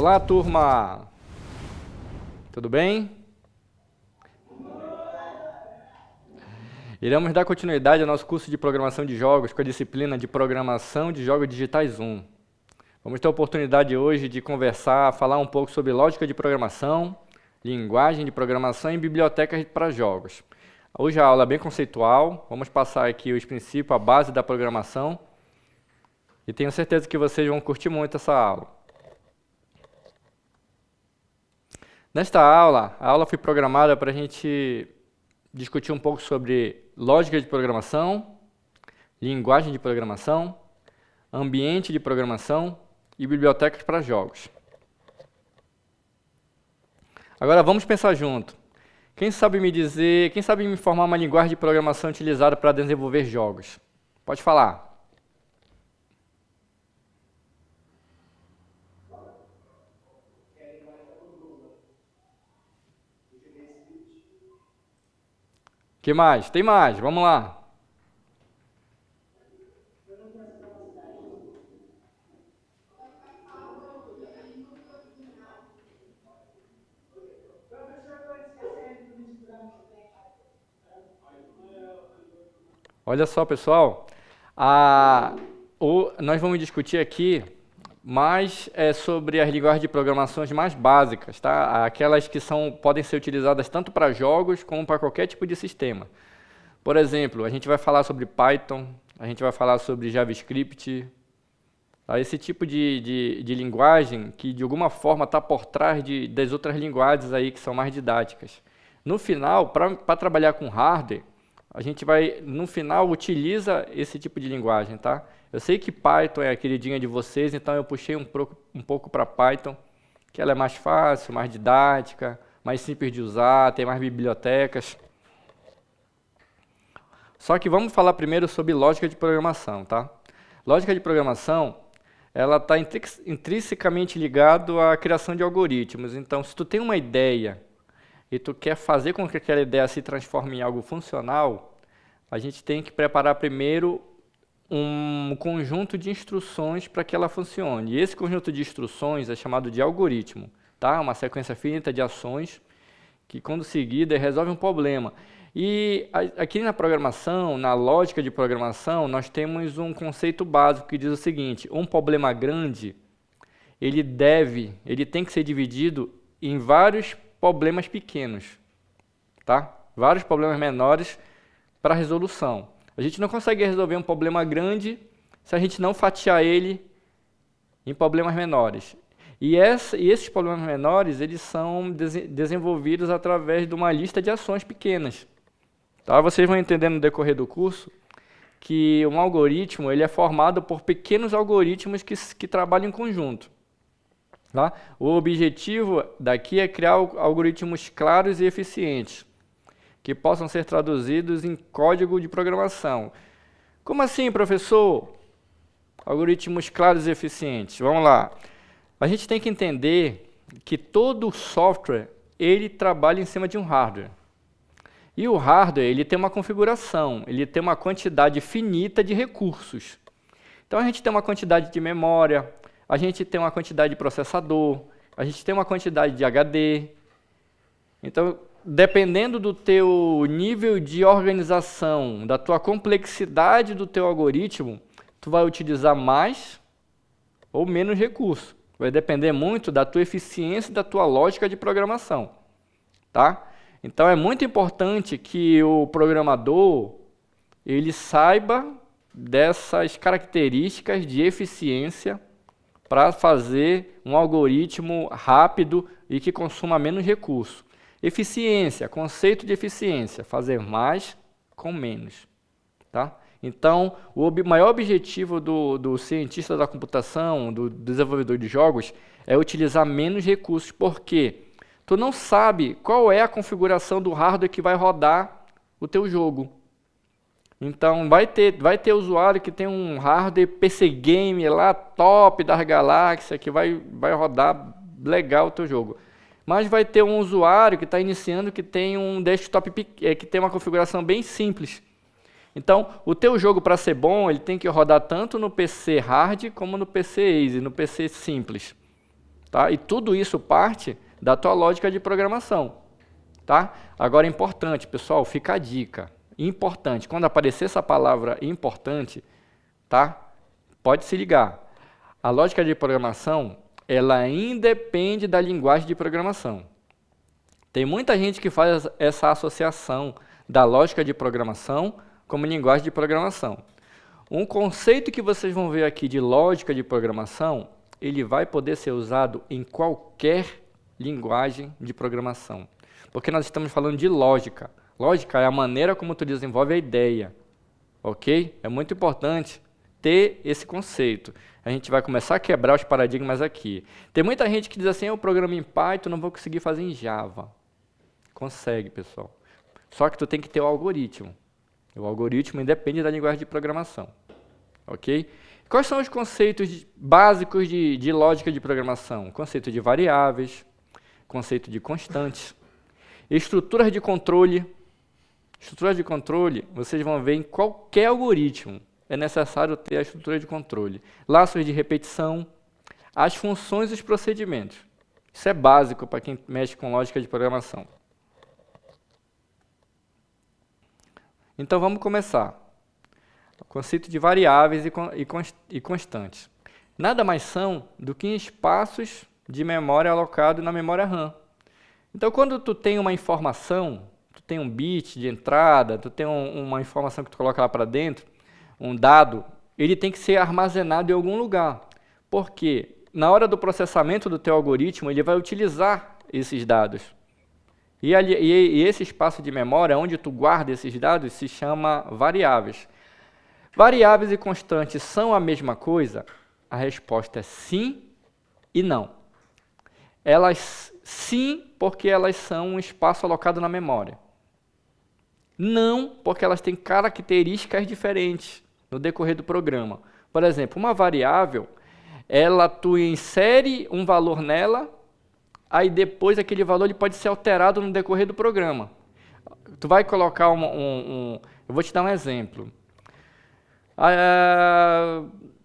Olá, turma! Tudo bem? Iremos dar continuidade ao nosso curso de programação de jogos com a disciplina de Programação de Jogos Digitais 1. Vamos ter a oportunidade hoje de conversar, falar um pouco sobre lógica de programação, linguagem de programação e bibliotecas para jogos. Hoje a aula é bem conceitual, vamos passar aqui os princípios, a base da programação, e tenho certeza que vocês vão curtir muito essa aula. Nesta aula, a aula foi programada para a gente discutir um pouco sobre lógica de programação, linguagem de programação, ambiente de programação e bibliotecas para jogos. Agora vamos pensar junto. Quem sabe me informar uma linguagem de programação utilizada para desenvolver jogos? Pode falar. Que mais? Tem mais, vamos lá. Olha só, pessoal, nós vamos discutir aqui mais sobre as linguagens de programações mais básicas, tá? Aquelas que podem ser utilizadas tanto para jogos como para qualquer tipo de sistema. Por exemplo, a gente vai falar sobre Python, a gente vai falar sobre JavaScript, tá? Esse tipo de linguagem que de alguma forma está por trás das outras linguagens aí que são mais didáticas. No final, para trabalhar com hardware, a gente no final, utiliza esse tipo de linguagem, tá? Eu sei que Python é a queridinha de vocês, então eu puxei um pouco para Python, que ela é mais fácil, mais didática, mais simples de usar, tem mais bibliotecas. Só que vamos falar primeiro sobre lógica de programação, tá? Lógica de programação, ela está intrinsecamente ligado à criação de algoritmos. Então, se tu tem uma ideia e tu quer fazer com que aquela ideia se transforme em algo funcional, a gente tem que preparar primeiro um conjunto de instruções para que ela funcione. E esse conjunto de instruções é chamado de algoritmo, tá? Uma sequência finita de ações que, quando seguida, resolve um problema. E aqui na programação, na lógica de programação, nós temos um conceito básico que diz o seguinte: um problema grande, ele tem que ser dividido em vários problemas pequenos, tá? Vários problemas menores para resolução. A gente não consegue resolver um problema grande se a gente não fatiar ele em problemas menores. E esses problemas menores, eles são desenvolvidos através de uma lista de ações pequenas. Tá? Vocês vão entender no decorrer do curso que um algoritmo ele é formado por pequenos algoritmos que trabalham em conjunto. Tá? O objetivo daqui é criar algoritmos claros e eficientes, que possam ser traduzidos em código de programação. Como assim, professor? Algoritmos claros e eficientes. Vamos lá. A gente tem que entender que todo software ele trabalha em cima de um hardware. E o hardware ele tem uma configuração, ele tem uma quantidade finita de recursos. Então a gente tem uma quantidade de memória, a gente tem uma quantidade de processador, a gente tem uma quantidade de HD. Então, dependendo do teu nível de organização, da tua complexidade do teu algoritmo, tu vai utilizar mais ou menos recurso. Vai depender muito da tua eficiência e da tua lógica de programação, tá? Então é muito importante que o programador ele saiba dessas características de eficiência para fazer um algoritmo rápido e que consuma menos recurso. Eficiência, conceito de eficiência, fazer mais com menos. Tá? Então, o maior objetivo do cientista da computação, do desenvolvedor de jogos, é utilizar menos recursos. Por quê? Tu não sabe qual é a configuração do hardware que vai rodar o teu jogo. Então, vai ter usuário que tem um hardware PC Game lá, top das galáxias, que vai rodar legal o teu jogo. Mas vai ter um usuário que está iniciando que tem um desktop que tem uma configuração bem simples. Então, o teu jogo, para ser bom, ele tem que rodar tanto no PC hard como no PC easy, no PC simples. tá? E tudo isso parte da tua lógica de programação, tá? Agora, importante, pessoal, fica a dica. Importante, quando aparecer essa palavra importante, tá? Pode se ligar. A lógica de programação, ela independe da linguagem de programação. Tem muita gente que faz essa associação da lógica de programação como linguagem de programação. Um conceito que vocês vão ver aqui de lógica de programação, ele vai poder ser usado em qualquer linguagem de programação. Porque nós estamos falando de lógica. Lógica é a maneira como tu desenvolve a ideia. Ok? É muito importante ter esse conceito. A gente vai começar a quebrar os paradigmas aqui. Tem muita gente que diz assim, eu programo em Python, não vou conseguir fazer em Java. Consegue, pessoal. Só que tu tem que ter o algoritmo. O algoritmo independe da linguagem de programação. Ok? Quais são os conceitos básicos de lógica de programação? Conceito de variáveis, conceito de constantes, estruturas de controle. Estruturas de controle, vocês vão ver em qualquer algoritmo. É necessário ter a estrutura de controle. Laços de repetição, as funções e os procedimentos. Isso é básico para quem mexe com lógica de programação. Então vamos começar. O conceito de variáveis e constantes. Nada mais são do que espaços de memória alocados na memória RAM. Então quando tu tem uma informação, tu tem um bit de entrada, tu tem uma informação que tu coloca lá para dentro, um dado, ele tem que ser armazenado em algum lugar. Porque na hora do processamento do teu algoritmo, ele vai utilizar esses dados. E esse espaço de memória, onde tu guarda esses dados, se chama variáveis. Variáveis e constantes são a mesma coisa? A resposta é sim e não. Elas sim, porque elas são um espaço alocado na memória. Não, porque elas têm características diferentes no decorrer do programa. Por exemplo, uma variável, tu insere um valor nela, aí depois aquele valor ele pode ser alterado no decorrer do programa. Tu vai colocar eu vou te dar um exemplo.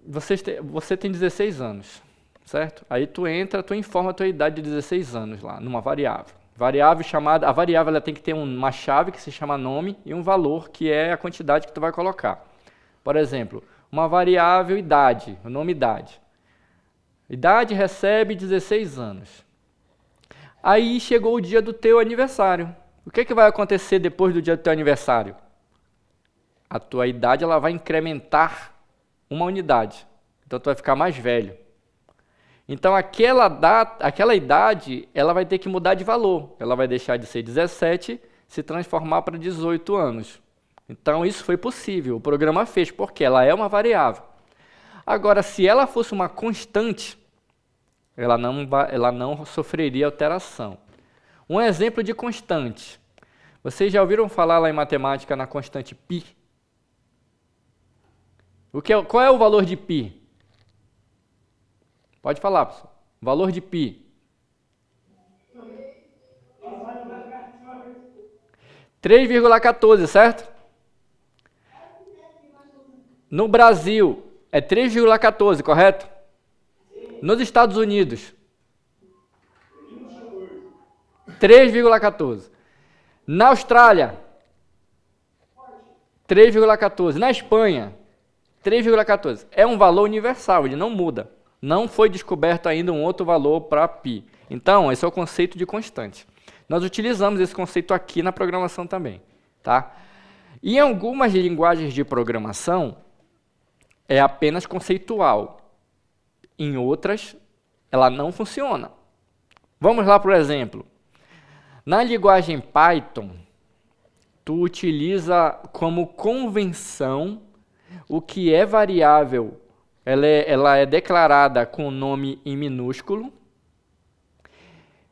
Você tem 16 anos, certo? Aí tu informa a tua idade de 16 anos lá, numa variável. A variável ela tem que ter uma chave que se chama nome e um valor que é a quantidade que tu vai colocar. Por exemplo, uma variável idade, o nome idade. Idade recebe 16 anos. Aí chegou o dia do teu aniversário. O que vai acontecer depois do dia do teu aniversário? A tua idade ela vai incrementar uma unidade. Então tu vai ficar mais velho. Então aquela idade ela vai ter que mudar de valor. Ela vai deixar de ser 17, se transformar para 18 anos. Então isso foi possível, o programa fez, porque ela é uma variável. Agora, se ela fosse uma constante, ela não sofreria alteração. Um exemplo de constante. Vocês já ouviram falar lá em matemática na constante π? Qual é o valor de π? Pode falar, pessoal. Valor de π. 3,14, certo? No Brasil, é 3,14, correto? Nos Estados Unidos, 3,14. Na Austrália, 3,14. Na Espanha, 3,14. É um valor universal, ele não muda. Não foi descoberto ainda um outro valor para π. Então, esse é o conceito de constante. Nós utilizamos esse conceito aqui na programação também, tá? E em algumas linguagens de programação, é apenas conceitual. Em outras, ela não funciona. Vamos lá, por exemplo. Na linguagem Python, tu utiliza como convenção o que é variável. Ela é declarada com o nome em minúsculo.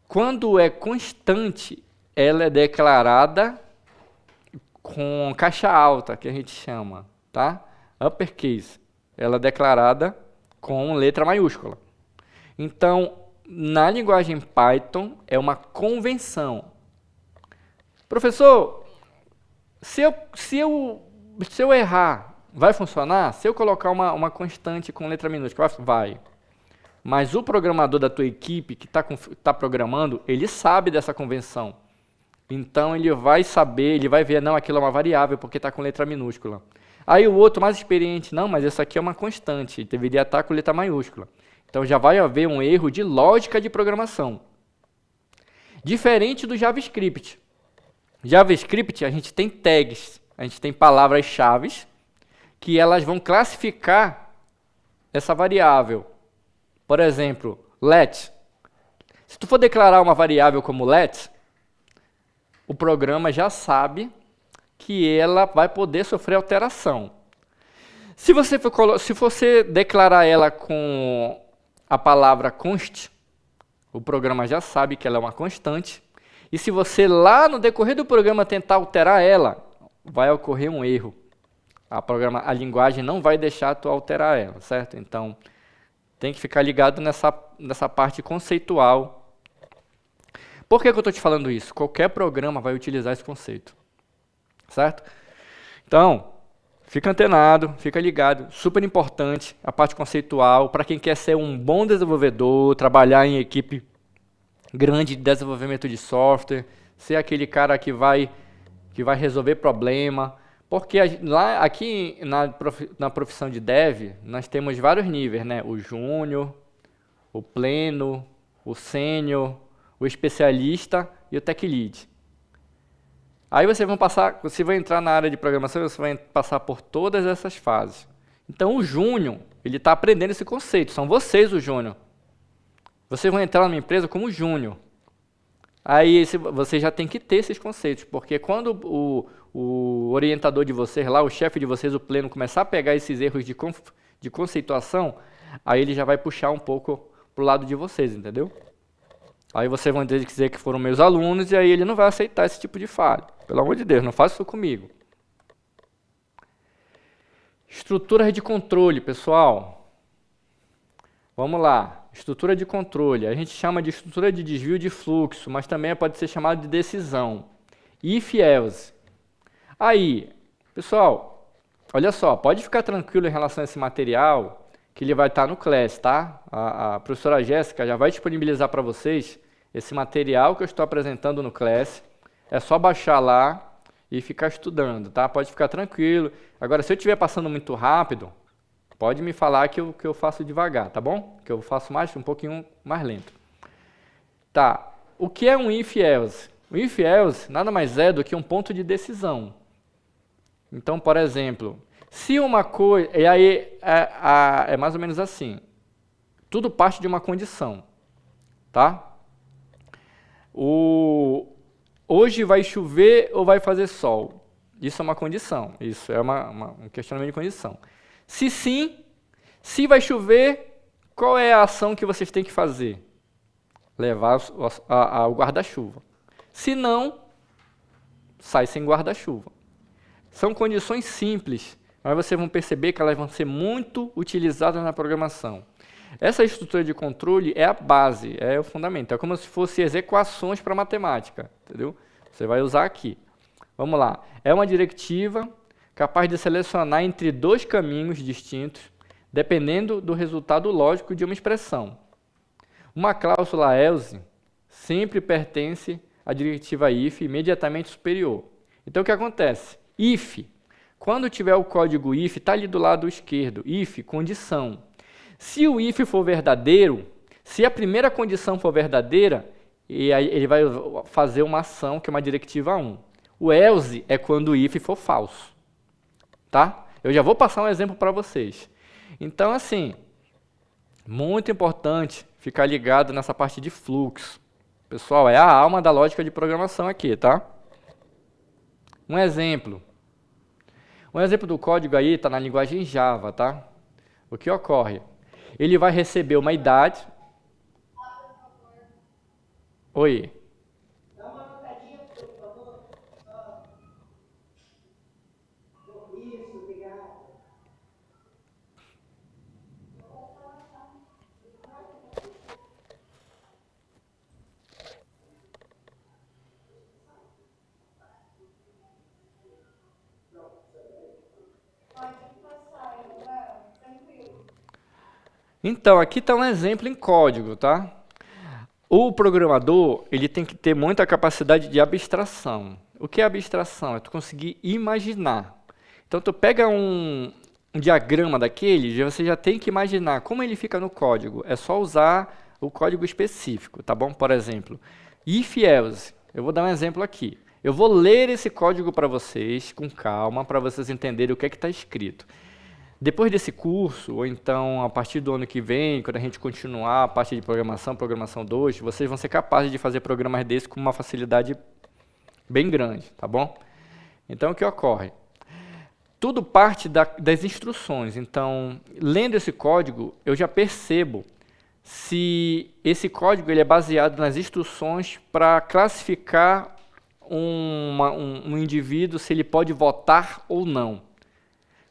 Quando é constante, ela é declarada com caixa alta, que a gente chama, tá? Uppercase. Ela é declarada com letra maiúscula. Então, na linguagem Python, é uma convenção. Professor, se eu errar, vai funcionar? Se eu colocar uma constante com letra minúscula, vai. Mas o programador da tua equipe que está programando, ele sabe dessa convenção. Então ele vai saber, ele vai ver, não, aquilo é uma variável porque está com letra minúscula. Aí o outro mais experiente, não, mas isso aqui é uma constante, deveria estar com letra maiúscula. Então já vai haver um erro de lógica de programação. Diferente do JavaScript. JavaScript, a gente tem tags, a gente tem palavras-chave que elas vão classificar essa variável. Por exemplo, let. Se tu for declarar uma variável como let, o programa já sabe que ela vai poder sofrer alteração. Se você declarar ela com a palavra const, o programa já sabe que ela é uma constante. E se você lá no decorrer do programa tentar alterar ela, vai ocorrer um erro. A linguagem não vai deixar tu alterar ela, certo? Então, tem que ficar ligado nessa parte conceitual. Por que eu estou te falando isso? Qualquer programa vai utilizar esse conceito, certo? Então, fica antenado, fica ligado. Super importante a parte conceitual para quem quer ser um bom desenvolvedor, trabalhar em equipe grande de desenvolvimento de software, ser aquele cara que vai resolver problema. Porque aqui na profissão de dev, nós temos vários níveis, né? O júnior, o pleno, o sênior, o especialista e o tech lead. Aí você vai entrar na área de programação, você vai passar por todas essas fases. Então o júnior, ele está aprendendo esse conceito, são vocês o júnior. Vocês vão entrar numa empresa como júnior. Aí você já tem que ter esses conceitos, porque quando o orientador de vocês lá, o chefe de vocês, o pleno, começar a pegar esses erros de conceituação, aí ele já vai puxar um pouco pro lado de vocês, entendeu? Aí vocês vão dizer que foram meus alunos, e aí ele não vai aceitar esse tipo de falha. Pelo amor de Deus, não faça isso comigo. Estruturas de controle, pessoal. Vamos lá. Estrutura de controle. A gente chama de estrutura de desvio de fluxo, mas também pode ser chamado de decisão. If else. Aí, pessoal, olha só, pode ficar tranquilo em relação a esse material, que ele vai estar no Class, tá? A professora Jéssica já vai disponibilizar para vocês esse material que eu estou apresentando no Class. É só baixar lá e ficar estudando, tá? Pode ficar tranquilo. Agora, se eu estiver passando muito rápido, pode me falar que eu faço devagar, tá bom? Que eu faço um pouquinho mais lento. Tá, o que é um if-else? O if-else nada mais é do que um ponto de decisão. Então, por exemplo, se uma coisa... E aí é mais ou menos assim. Tudo parte de uma condição, tá? Hoje vai chover ou vai fazer sol? Isso é uma condição. Isso é um questionamento de condição. Se sim, se vai chover, qual é a ação que vocês têm que fazer? Levar o guarda-chuva. Se não, sai sem guarda-chuva. São condições simples, mas vocês vão perceber que elas vão ser muito utilizadas na programação. Essa estrutura de controle é a base, é o fundamento. É como se fossem equações para matemática, entendeu? Você vai usar aqui. Vamos lá. É uma diretiva capaz de selecionar entre dois caminhos distintos, dependendo do resultado lógico de uma expressão. Uma cláusula else sempre pertence à diretiva if imediatamente superior. Então, o que acontece? If, quando tiver o código if, está ali do lado esquerdo, if, condição. Se o if for verdadeiro, se a primeira condição for verdadeira, ele vai fazer uma ação que é uma diretiva 1. O else é quando o if for falso. Tá? Eu já vou passar um exemplo para vocês. Então, assim, muito importante ficar ligado nessa parte de fluxo. Pessoal, é a alma da lógica de programação aqui, tá? Um exemplo. Um exemplo do código aí está na linguagem Java, tá? O que ocorre? Ele vai receber uma idade. Oi. Dá uma notadinha, por favor. Isso, obrigado. Então, aqui está um exemplo em código, tá? O programador, ele tem que ter muita capacidade de abstração. O que é abstração? É tu conseguir imaginar. Então, tu pega um diagrama daquele, você já tem que imaginar como ele fica no código. É só usar o código específico, tá bom? Por exemplo, if else. Eu vou dar um exemplo aqui. Eu vou ler esse código para vocês com calma, para vocês entenderem o que é que está escrito. Depois desse curso, ou então a partir do ano que vem, quando a gente continuar a parte de programação, programação 2, vocês vão ser capazes de fazer programas desses com uma facilidade bem grande, tá bom? Então, o que ocorre? Tudo parte das instruções. Então, lendo esse código, eu já percebo se esse código ele é baseado nas instruções para classificar um indivíduo, se ele pode votar ou não.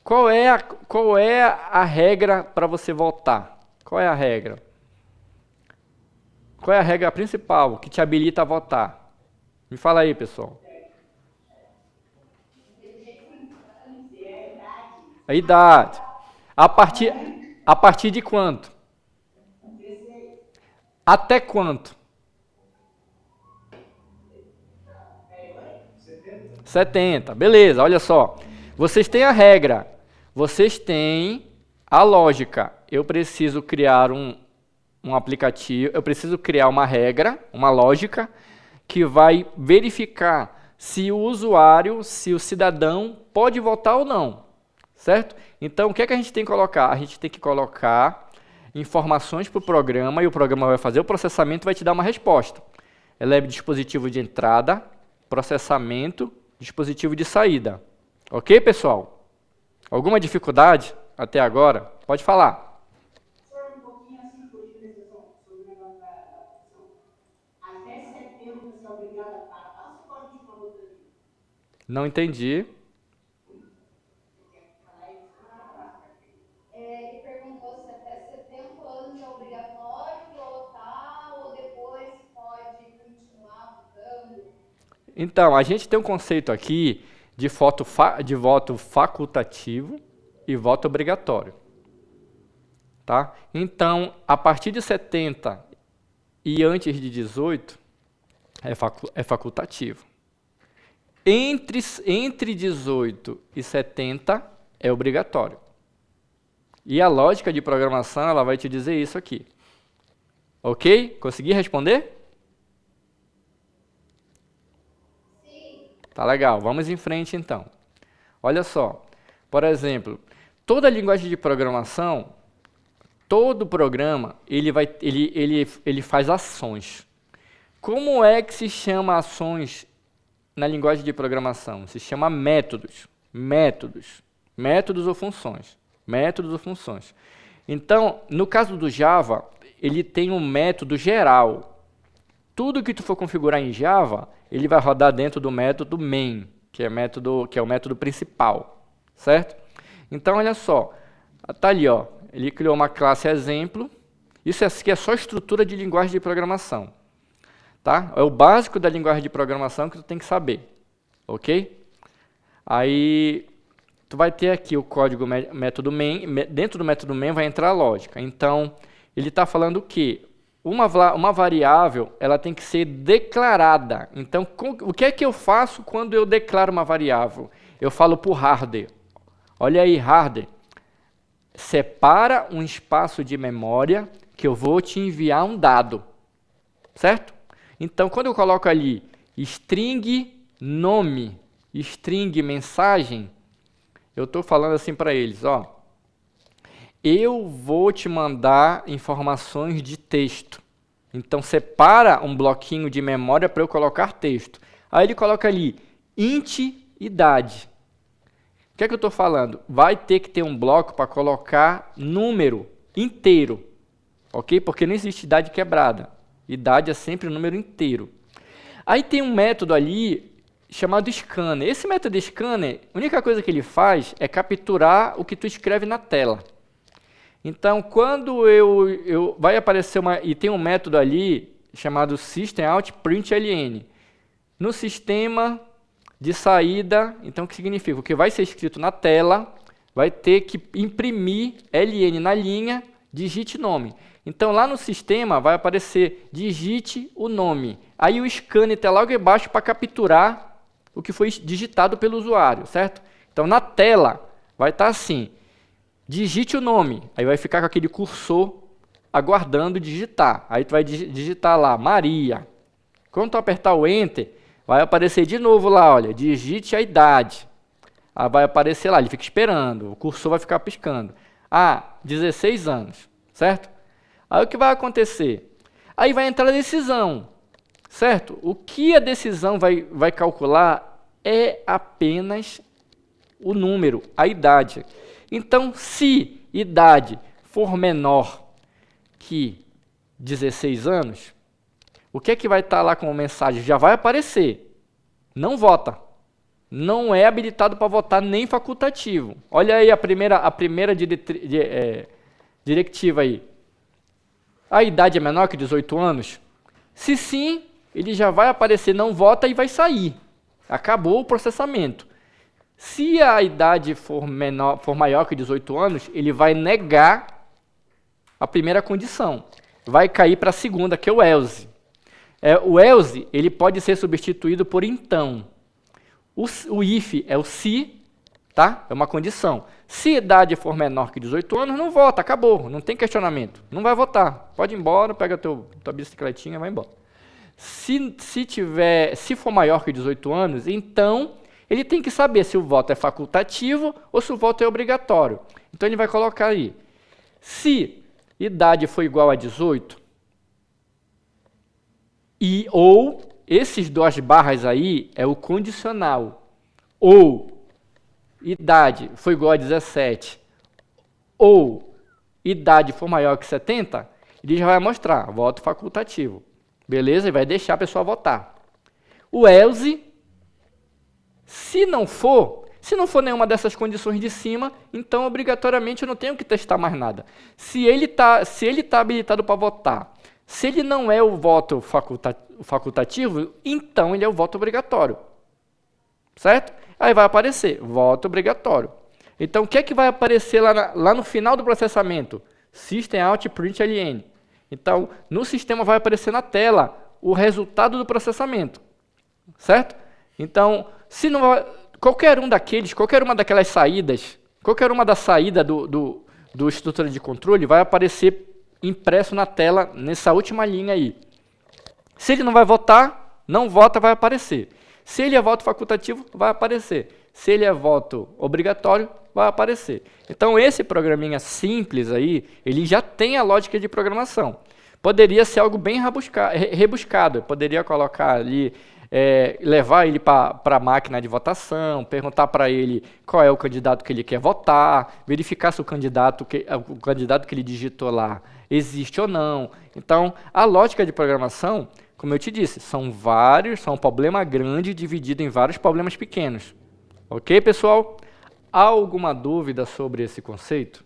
Qual é a regra para você votar? Qual é a regra? Qual é a regra principal que te habilita a votar? Me fala aí, pessoal. A idade. A partir de quanto? Até quanto? 70. Beleza, olha só. Vocês têm a regra. Vocês têm a lógica. Eu preciso criar um aplicativo, eu preciso criar uma regra, uma lógica, que vai verificar se o usuário, se o cidadão pode votar ou não. Certo? Então, o que é que a gente tem que colocar? A gente tem que colocar informações para o programa e o programa vai fazer o processamento e vai te dar uma resposta. Ela é dispositivo de entrada, processamento, dispositivo de saída. Ok, pessoal? Alguma dificuldade até agora? Pode falar. Só um pouquinho assim, sobre o negócio da opção. Até setembro você é obrigado a pagar, ou você pode continuar botando ali? Não entendi. Ele perguntou se até 70 anos é obrigatório votar ou depois pode continuar votando. Então, a gente tem um conceito aqui de voto facultativo e voto obrigatório. Tá? Então, a partir de 70 e antes de 18, é facultativo. Entre 18 e 70 é obrigatório. E a lógica de programação ela vai te dizer isso aqui. Ok? Consegui responder? Tá legal, vamos em frente então. Olha só, por exemplo, toda linguagem de programação, todo programa, ele faz ações. Como é que se chama ações na linguagem de programação? Se chama métodos. Métodos ou funções. Métodos ou funções. Então, no caso do Java, ele tem um método geral. Tudo que tu for configurar em Java, ele vai rodar dentro do método main, que é o método principal, certo? Então, olha só, tá ali, ó, ele criou uma classe exemplo. Isso aqui é só estrutura de linguagem de programação, tá? É o básico da linguagem de programação que tu tem que saber, ok? Aí, tu vai ter aqui o código método main, dentro do método main vai entrar a lógica. Então, ele está falando o quê? Uma variável, ela tem que ser declarada. Então, o que é que eu faço quando eu declaro uma variável? Eu falo para o hardware. Olha aí, hardware. Separa um espaço de memória que eu vou te enviar um dado. Certo? Então, quando eu coloco ali string nome, string mensagem, eu estou falando assim para eles, ó. Eu vou te mandar informações de texto. Então, separa um bloquinho de memória para eu colocar texto. Aí ele coloca ali, int idade. O que é que eu estou falando? Vai ter que ter um bloco para colocar número inteiro. Ok? Porque não existe idade quebrada. Idade é sempre um número inteiro. Aí tem um método ali chamado scanner. Esse método scanner, a única coisa que ele faz é capturar o que tu escreve na tela. Então, quando vai aparecer e tem um método ali chamado systemout.println. No sistema de saída, então o que significa? O que vai ser escrito na tela vai ter que imprimir ln na linha digite nome. Então, lá no sistema vai aparecer digite o nome. Aí o scanner está logo embaixo para capturar o que foi digitado pelo usuário, certo? Então, na tela vai estar assim, digite o nome. Aí vai ficar com aquele cursor aguardando digitar. Aí tu vai digitar lá, Maria. Quando tu apertar o Enter, vai aparecer de novo lá, olha, digite a idade. Aí vai aparecer lá, ele fica esperando, o cursor vai ficar piscando. 16 anos, certo? Aí o que vai acontecer? Aí vai entrar a decisão, certo? O que a decisão vai calcular é apenas o número, a idade. Então, se idade for menor que 16 anos, o que é que vai estar lá como mensagem? Já vai aparecer. Não vota. Não é habilitado para votar nem facultativo. Olha aí a primeira directiva aí. A idade é menor que 18 anos? Se sim, ele já vai aparecer não vota e vai sair. Acabou o processamento. Se a idade for maior que 18 anos, ele vai negar a primeira condição. Vai cair para a segunda, que é o else. O else ele pode ser substituído por então. O if é o se, tá? É uma condição. Se a idade for menor que 18 anos, não vota, acabou, não tem questionamento. Não vai votar. Pode ir embora, pega tua bicicletinha e vai embora. Se for maior que 18 anos, então ele tem que saber se o voto é facultativo ou se o voto é obrigatório. Então ele vai colocar aí. Se idade for igual a 18, ou esses duas barras aí é o condicional, ou idade for igual a 17, ou idade for maior que 70, ele já vai mostrar voto facultativo. Beleza? E vai deixar a pessoa votar. O else, se não for nenhuma dessas condições de cima, então obrigatoriamente eu não tenho que testar mais nada. Se ele tá habilitado para votar, se ele não é o voto facultativo, então ele é o voto obrigatório. Certo? Aí vai aparecer voto obrigatório. Então o que é que vai aparecer lá no final do processamento? System out print ln. Então no sistema vai aparecer na tela o resultado do processamento. Certo? Então, se não qualquer uma daquelas saídas, qualquer uma da saída do estrutura de controle vai aparecer impresso na tela nessa última linha aí. Se ele não vai votar, não vota, vai aparecer. Se ele é voto facultativo, vai aparecer. Se ele é voto obrigatório, vai aparecer. Então esse programinha simples aí, ele já tem a lógica de programação. Poderia ser algo bem rebuscado. Eu poderia colocar ali, levar ele para a máquina de votação, perguntar para ele qual é o candidato que ele quer votar, verificar se o candidato que ele digitou lá existe ou não. Então, a lógica de programação, como eu te disse, são um problema grande dividido em vários problemas pequenos. Ok, pessoal? Há alguma dúvida sobre esse conceito?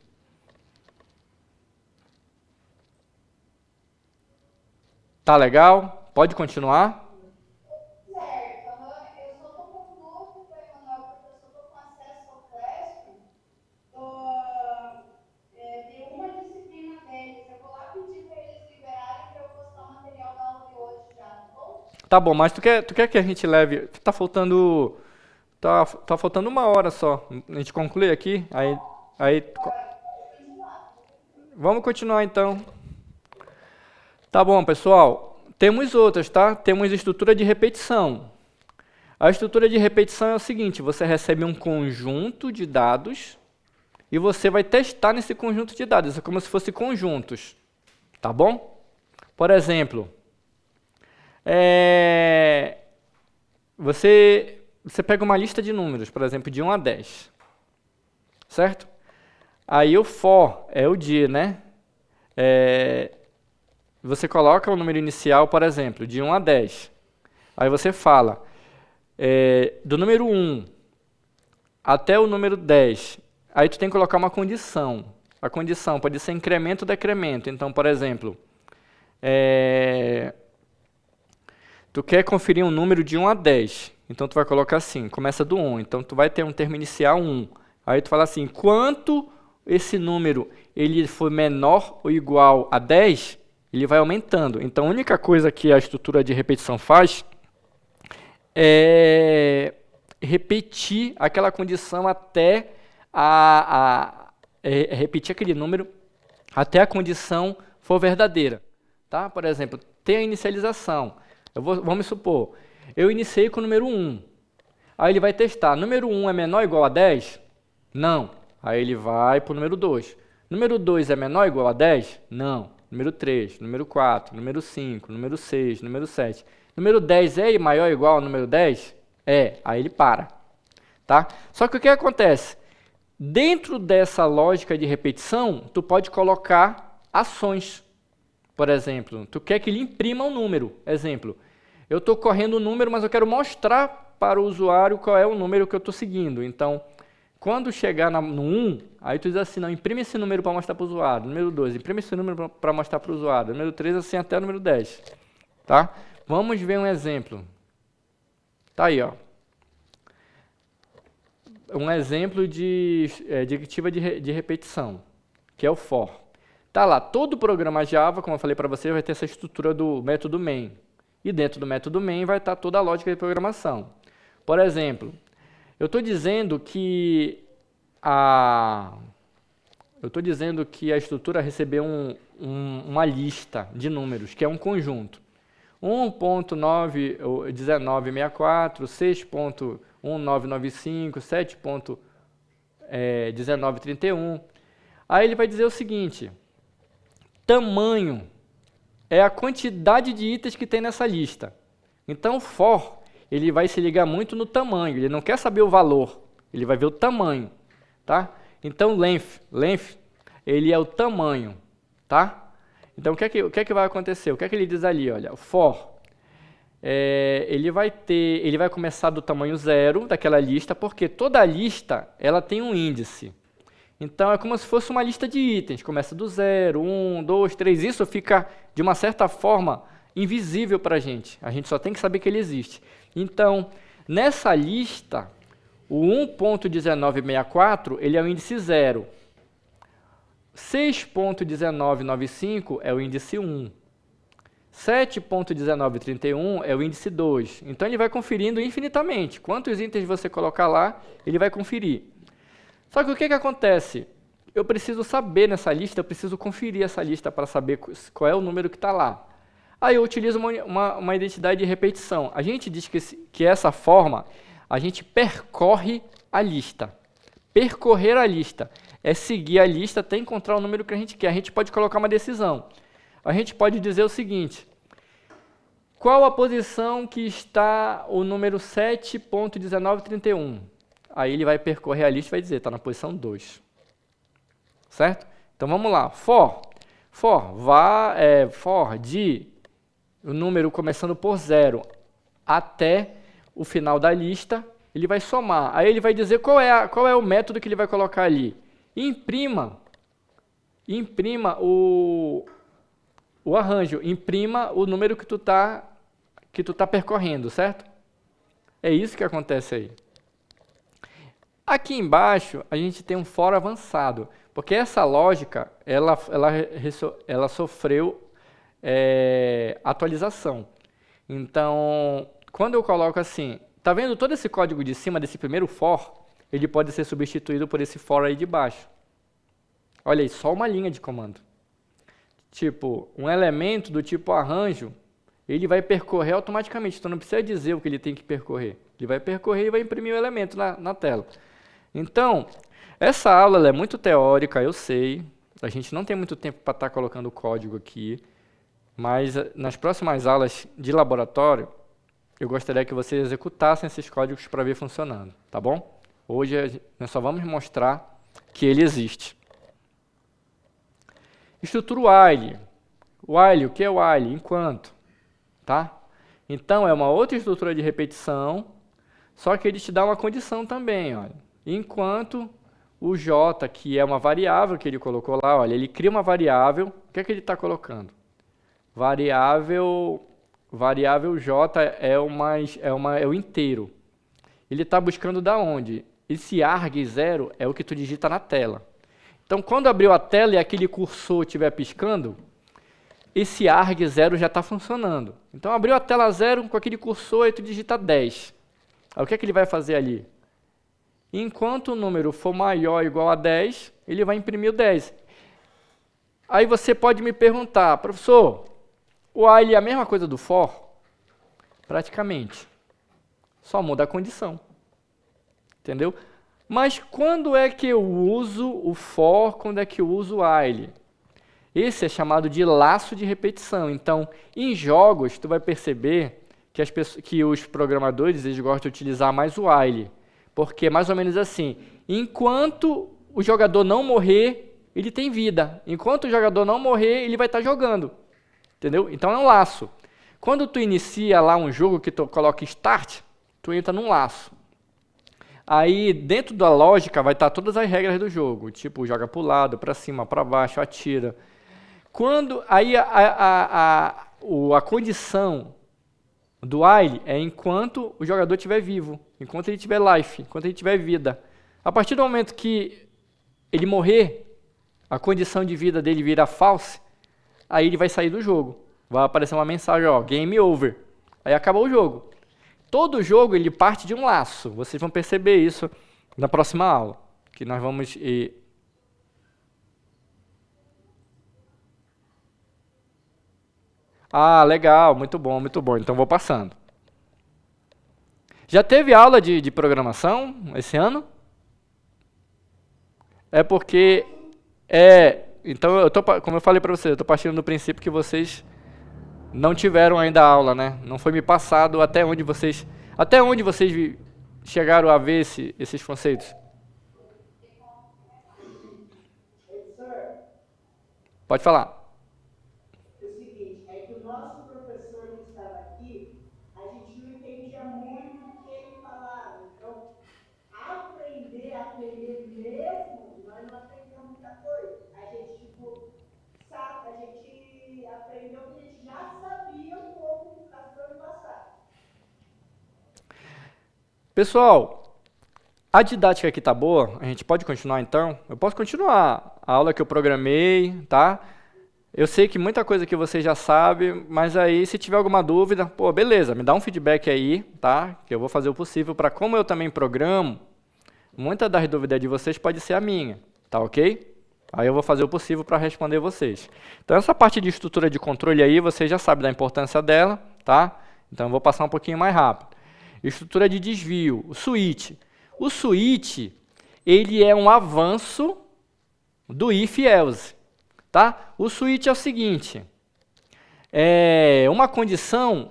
Tá legal? Pode continuar? Certo, eu só estou com dúvida, Emanuel, porque eu só estou com acesso ao Classroom de uma disciplina deles. Eu vou lá pedir para eles liberarem para eu postar o material da aula de hoje já, tá bom? Tá bom, mas tu quer que a gente leve... Tá faltando 1 hora só. A gente conclui aqui? Vamos continuar então. Tá bom, pessoal. Temos outras, tá? Temos estrutura de repetição. A estrutura de repetição é o seguinte, você recebe um conjunto de dados e você vai testar nesse conjunto de dados. É como se fossem conjuntos. Tá bom? Por exemplo, você pega uma lista de números, por exemplo, de 1 a 10. Certo? Aí o for é o dia, né? Você coloca o número inicial, por exemplo, de 1 a 10. Aí você fala, do número 1 até o número 10. Aí tu tem que colocar uma condição. A condição pode ser incremento ou decremento. Então, por exemplo, tu quer conferir um número de 1 a 10. Então, tu vai colocar assim, começa do 1. Então, tu vai ter um termo inicial 1. Aí tu fala assim, quanto esse número ele for menor ou igual a 10, ele vai aumentando. Então, a única coisa que a estrutura de repetição faz é repetir aquela condição até repetir aquele número até a condição for verdadeira. Tá? Por exemplo, tem a inicialização. Vamos supor, eu iniciei com o número 1. Aí ele vai testar, número 1 é menor ou igual a 10? Não. Aí ele vai para o número 2. Número 2 é menor ou igual a 10? Não. Número 3, número 4, número 5, número 6, número 7. Número 10 é maior ou igual ao número 10? É. Aí ele para. Tá? Só que o que acontece? Dentro dessa lógica de repetição, tu pode colocar ações. Por exemplo, tu quer que ele imprima um número. Exemplo, eu estou correndo um número, mas eu quero mostrar para o usuário qual é o número que eu estou seguindo. Então, quando chegar no 1, aí tu diz assim, não, imprime esse número para mostrar para o usuário. Número 2, imprime esse número para mostrar para o usuário. Número 3, assim até o número 10. Tá? Vamos ver um exemplo. Tá aí, ó. Um exemplo de diretiva de repetição, que é o for. Tá lá, todo programa Java, como eu falei para você, vai ter essa estrutura do método main. E dentro do método main vai estar toda a lógica de programação. Por exemplo, eu estou dizendo que a estrutura recebeu uma lista de números, que é um conjunto. 1.1964, 6.1995, 7.1931. Aí ele vai dizer o seguinte, tamanho é a quantidade de itens que tem nessa lista. Então, o for, ele vai se ligar muito no tamanho, ele não quer saber o valor, ele vai ver o tamanho, tá? Então, length, ele é o tamanho, tá? Então, o que é que vai acontecer? O que é que ele diz ali? Olha, o for, ele vai começar do tamanho 0 daquela lista, porque toda lista ela tem um índice. Então, é como se fosse uma lista de itens. Começa do 0, 1, 2, 3. Isso fica, de uma certa forma, invisível para a gente. A gente só tem que saber que ele existe. Então, nessa lista, o 1.1964 ele é o índice 0. 6.1995 é o índice 1. 7.1931 é o índice 2. Então, ele vai conferindo infinitamente. Quantos itens você colocar lá, ele vai conferir. Só que o que acontece? Eu preciso saber nessa lista, eu preciso conferir essa lista para saber qual é o número que está lá. Aí eu utilizo uma identidade de repetição. A gente diz que essa forma, a gente percorre a lista. Percorrer a lista é seguir a lista até encontrar o número que a gente quer. A gente pode colocar uma decisão. A gente pode dizer o seguinte, qual a posição que está o número 7.1931? Aí ele vai percorrer a lista e vai dizer, está na posição 2. Certo? Então vamos lá. For de o número começando por 0 até o final da lista, ele vai somar. Aí ele vai dizer qual é o método que ele vai colocar ali. Imprima o arranjo, imprima o número que tu tá percorrendo, certo? É isso que acontece aí. Aqui embaixo, a gente tem um for avançado, porque essa lógica, ela sofreu atualização. Então, quando eu coloco assim, tá vendo todo esse código de cima desse primeiro for, ele pode ser substituído por esse for aí de baixo. Olha aí, só uma linha de comando. Tipo, um elemento do tipo arranjo, ele vai percorrer automaticamente, então não precisa dizer o que ele tem que percorrer. Ele vai percorrer e vai imprimir o elemento na tela. Então, essa aula ela é muito teórica, eu sei. A gente não tem muito tempo para estar colocando o código aqui. Mas nas próximas aulas de laboratório, eu gostaria que vocês executassem esses códigos para ver funcionando, tá bom? Hoje nós só vamos mostrar que ele existe. Estrutura while. While, o que é while? Enquanto. Tá? Então, é uma outra estrutura de repetição, só que ele te dá uma condição também, olha. Enquanto o j, que é uma variável que ele colocou lá, olha, ele cria uma variável, o que é que ele está colocando? Variável j é o inteiro. Ele está buscando da onde? Esse arg 0 é o que tu digita na tela. Então, quando abriu a tela e aquele cursor estiver piscando, esse arg0 já está funcionando. Então, abriu a tela 0 com aquele cursor e tu digita 10. Aí, o que é que ele vai fazer ali? Enquanto o número for maior ou igual a 10, ele vai imprimir o 10. Aí você pode me perguntar, professor, o while é a mesma coisa do for? Praticamente. Só muda a condição. Entendeu? Mas quando é que eu uso o for, quando é que eu uso o while? Esse é chamado de laço de repetição. Então, em jogos, tu vai perceber que os programadores eles gostam de utilizar mais o while. Porque é mais ou menos assim, enquanto o jogador não morrer, ele tem vida. Enquanto o jogador não morrer, ele vai estar jogando. Entendeu? Então é um laço. Quando tu inicia lá um jogo que tu coloca start, tu entra num laço. Aí dentro da lógica vai estar todas as regras do jogo, tipo joga para o lado, para cima, para baixo, atira. Aí a condição do while é enquanto o jogador estiver vivo, enquanto ele tiver life, enquanto ele tiver vida. A partir do momento que ele morrer, a condição de vida dele vira false, aí ele vai sair do jogo. Vai aparecer uma mensagem, ó, game over. Aí acabou o jogo. Todo jogo ele parte de um laço. Vocês vão perceber isso na próxima aula, que nós vamos Ah, legal, muito bom, então vou passando. Já teve aula de programação esse ano? É porque, então, como eu falei para vocês, eu estou partindo do princípio que vocês não tiveram ainda aula, né? Não foi me passado até onde vocês chegaram a ver esses conceitos. Pode falar. Pessoal, a didática aqui tá boa? A gente pode continuar então? Eu posso continuar a aula que eu programei, tá? Eu sei que muita coisa que você já sabe, mas aí se tiver alguma dúvida, pô, beleza, me dá um feedback aí, tá? Que eu vou fazer o possível para, como eu também programo, muitas das dúvidas de vocês pode ser a minha, tá ok? Aí eu vou fazer o possível para responder vocês. Então essa parte de estrutura de controle aí, vocês já sabem da importância dela, tá? Então eu vou passar um pouquinho mais rápido. Estrutura de desvio, o switch. O switch, ele é um avanço do if e else. Tá? O switch é o seguinte, uma condição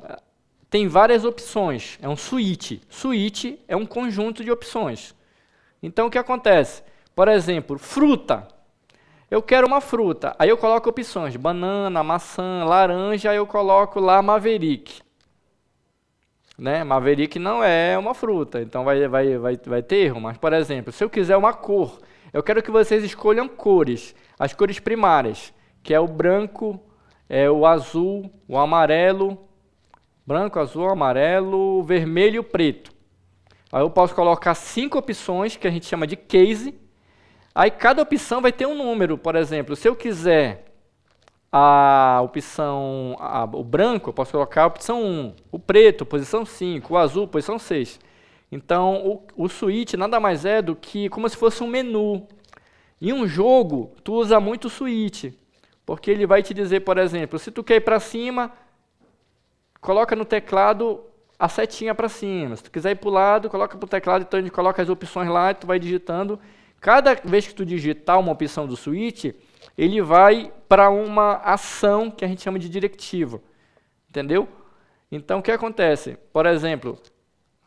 tem várias opções, é um switch. Switch é um conjunto de opções. Então o que acontece? Por exemplo, fruta. Eu quero uma fruta, aí eu coloco opções, banana, maçã, laranja, aí eu coloco lá Maverick. Né? Maverick não é uma fruta, então vai ter erro. Mas, por exemplo, se eu quiser uma cor, eu quero que vocês escolham cores, as cores primárias, que é o branco, o azul, o amarelo, branco, azul, amarelo, vermelho e o preto. Aí eu posso colocar 5 opções, que a gente chama de case, aí cada opção vai ter um número. Por exemplo, se eu quiser a opção, o branco, eu posso colocar a opção 1, o preto, posição 5, o azul, posição 6. Então, o switch nada mais é do que como se fosse um menu. Em um jogo, tu usa muito o switch, porque ele vai te dizer, por exemplo, se tu quer ir para cima, coloca no teclado a setinha para cima. Se tu quiser ir para o lado, coloca para o teclado, então a gente coloca as opções lá e tu vai digitando. Cada vez que tu digitar uma opção do switch, ele vai para uma ação que a gente chama de diretiva, entendeu? Então, o que acontece? Por exemplo,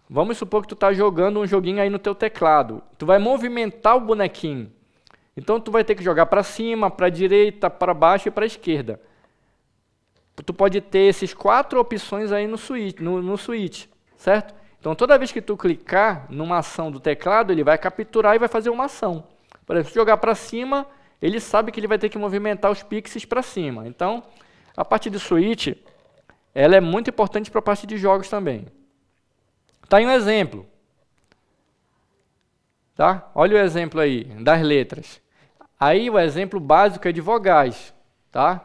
vamos supor que tu está jogando um joguinho aí no teu teclado. Tu vai movimentar o bonequinho. Então, tu vai ter que jogar para cima, para a direita, para baixo e para a esquerda. Tu pode ter esses 4 opções aí no switch, certo? Então, toda vez que tu clicar numa ação do teclado, ele vai capturar e vai fazer uma ação. Por exemplo, se jogar para cima, ele sabe que ele vai ter que movimentar os pixels para cima. Então, a parte de switch, ela é muito importante para a parte de jogos também. Tá aí um exemplo. Tá? Olha o exemplo aí, das letras. Aí o exemplo básico é de vogais, tá?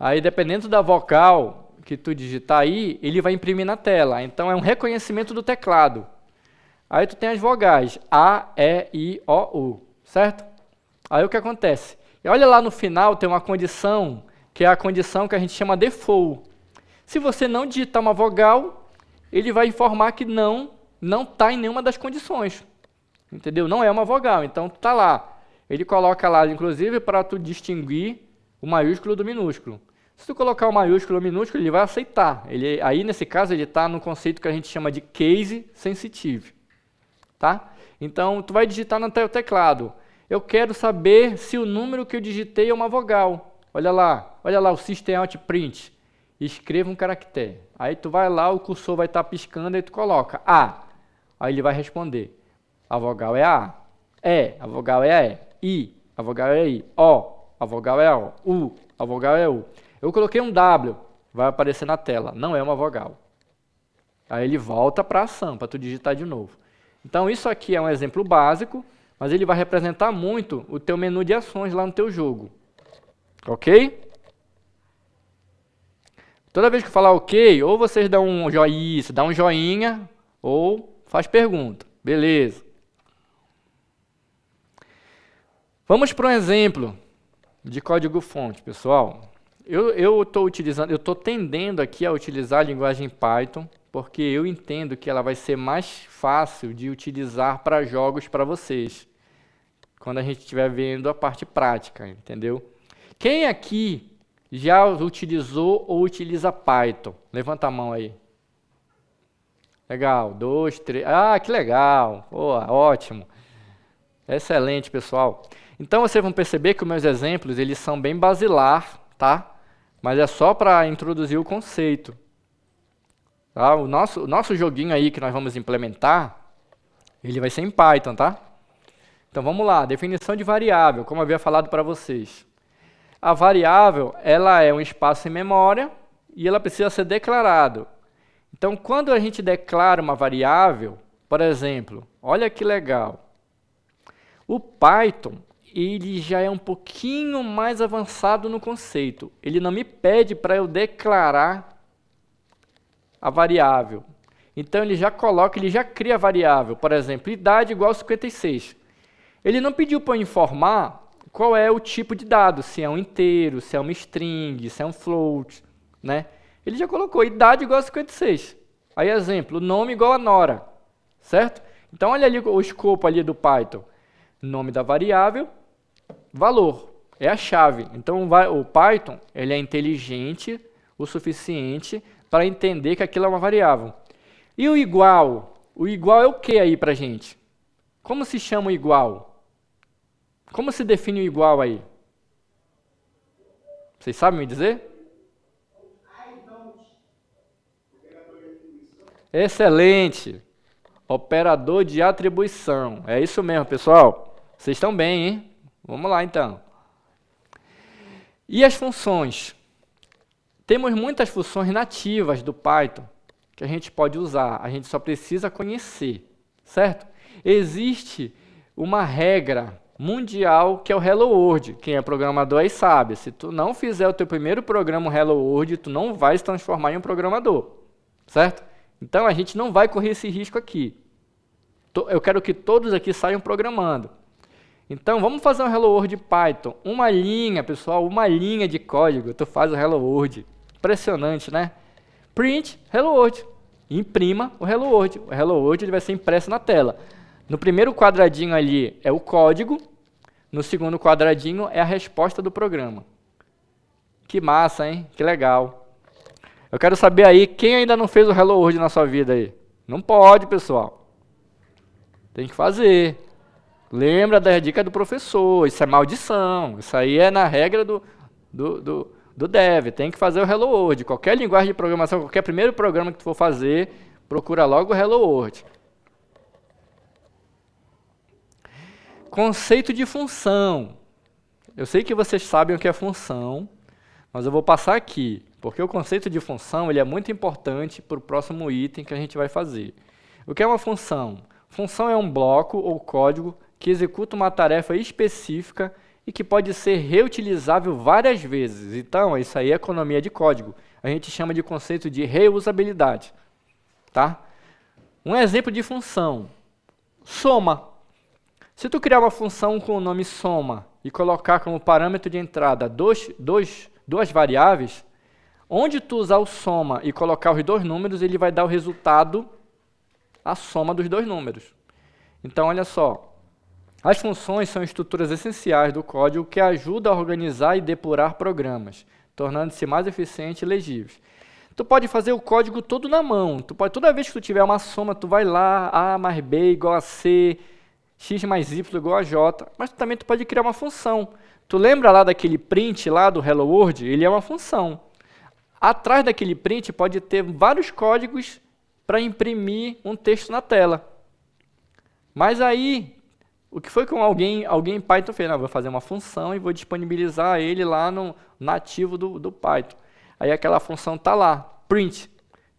Aí dependendo da vogal que tu digitar aí, ele vai imprimir na tela. Então é um reconhecimento do teclado. Aí tu tem as vogais A, E, I, O, U, certo? Aí o que acontece? E olha lá no final, tem uma condição, que é a condição que a gente chama default. Se você não digitar uma vogal, ele vai informar que não está em nenhuma das condições. Entendeu? Não é uma vogal, então tá lá. Ele coloca lá, inclusive, para tu distinguir o maiúsculo do minúsculo. Se tu colocar o maiúsculo ou o minúsculo, ele vai aceitar. Aí, nesse caso, ele está no conceito que a gente chama de case sensitive. Tá? Então, tu vai digitar no teu teclado. Eu quero saber se o número que eu digitei é uma vogal. Olha lá o System Out Print. Escreva um caractere. Aí tu vai lá, o cursor vai estar piscando, aí tu coloca A. Aí ele vai responder. A vogal é A. E, a vogal é E. I, a vogal é I. O, a vogal é O. U, a vogal é U. Eu coloquei um W, vai aparecer na tela. Não é uma vogal. Aí ele volta para a ação, para tu digitar de novo. Então isso aqui é um exemplo básico, mas ele vai representar muito o teu menu de ações lá no teu jogo. Ok? Toda vez que eu falar ok, ou vocês dão um joinha, ou faz pergunta. Beleza. Vamos para um exemplo de código-fonte, pessoal. Eu estou tendendo aqui a utilizar a linguagem Python, porque eu entendo que ela vai ser mais fácil de utilizar para jogos para vocês, quando a gente estiver vendo a parte prática, entendeu? Quem aqui já utilizou ou utiliza Python? Levanta a mão aí. Legal, 2, 3. Ah, que legal. Boa, ótimo. Excelente, pessoal. Então vocês vão perceber que os meus exemplos eles são bem basilar, tá? Mas é só para introduzir o conceito. Tá? O nosso joguinho aí que nós vamos implementar, ele vai ser em Python, tá? Então vamos lá, definição de variável, como eu havia falado para vocês. A variável, ela é um espaço em memória e ela precisa ser declarado. Então quando a gente declara uma variável, por exemplo, olha que legal. O Python, ele já é um pouquinho mais avançado no conceito. Ele não me pede para eu declarar a variável. Então ele já coloca, ele já cria a variável. Por exemplo, idade igual a 56. Ele não pediu para eu informar qual é o tipo de dado, se é um inteiro, se é uma string, se é um float, né? Ele já colocou idade igual a 56. Aí exemplo, nome igual a Nora, certo? Então olha ali o escopo ali do Python. Nome da variável, valor, é a chave. Então o Python ele é inteligente o suficiente para entender que aquilo é uma variável. E o igual? O igual é o que aí para gente? Como se chama o igual? Como se define o igual aí? Vocês sabem me dizer? Excelente! Operador de atribuição. É isso mesmo, pessoal. Vocês estão bem, hein? Vamos lá, então. E as funções? Temos muitas funções nativas do Python que a gente pode usar. A gente só precisa conhecer, certo? Existe uma regra mundial que é o Hello World. Quem é programador aí sabe. Se tu não fizer o teu primeiro programa Hello World, tu não vai se transformar em um programador, certo? Então, a gente não vai correr esse risco aqui. Eu quero que todos aqui saiam programando. Então, vamos fazer um Hello World Python. Uma linha, pessoal, uma linha de código. Tu faz o Hello World. Impressionante, né? Print Hello World. Imprima o Hello World. O Hello World ele vai ser impresso na tela. No primeiro quadradinho ali é o código. No segundo quadradinho é a resposta do programa. Que massa, hein? Que legal. Eu quero saber aí, quem ainda não fez o Hello World na sua vida aí? Não pode, pessoal. Tem que fazer. Lembra da dica do professor. Isso é maldição. Isso aí é na regra do dev. Tem que fazer o Hello World. Qualquer linguagem de programação, qualquer primeiro programa que tu for fazer, procura logo o Hello World. Conceito de função. Eu sei que vocês sabem o que é função, mas eu vou passar aqui. Porque o conceito de função ele é muito importante para o próximo item que a gente vai fazer. O que é uma função? Função é um bloco ou código que executa uma tarefa específica e que pode ser reutilizável várias vezes. Então, isso aí é economia de código. A gente chama de conceito de reusabilidade. Tá? Um exemplo de função. Soma. Se tu criar uma função com o nome soma e colocar como parâmetro de entrada duas variáveis, onde tu usar o soma e colocar os dois números, ele vai dar o resultado, a soma dos dois números. Então, olha só. As funções são estruturas essenciais do código que ajudam a organizar e depurar programas, tornando-se mais eficientes e legíveis. Tu pode fazer o código todo na mão. Toda vez que tu tiver uma soma, tu vai lá, A mais B igual a C, X mais Y igual a J, mas também tu pode criar uma função. Tu lembra lá daquele print lá do Hello World? Ele é uma função. Atrás daquele print pode ter vários códigos para imprimir um texto na tela. Mas aí, o que foi que alguém em Python fez? Não, vou fazer uma função e vou disponibilizar ele lá no nativo do Python. Aí aquela função está lá, print.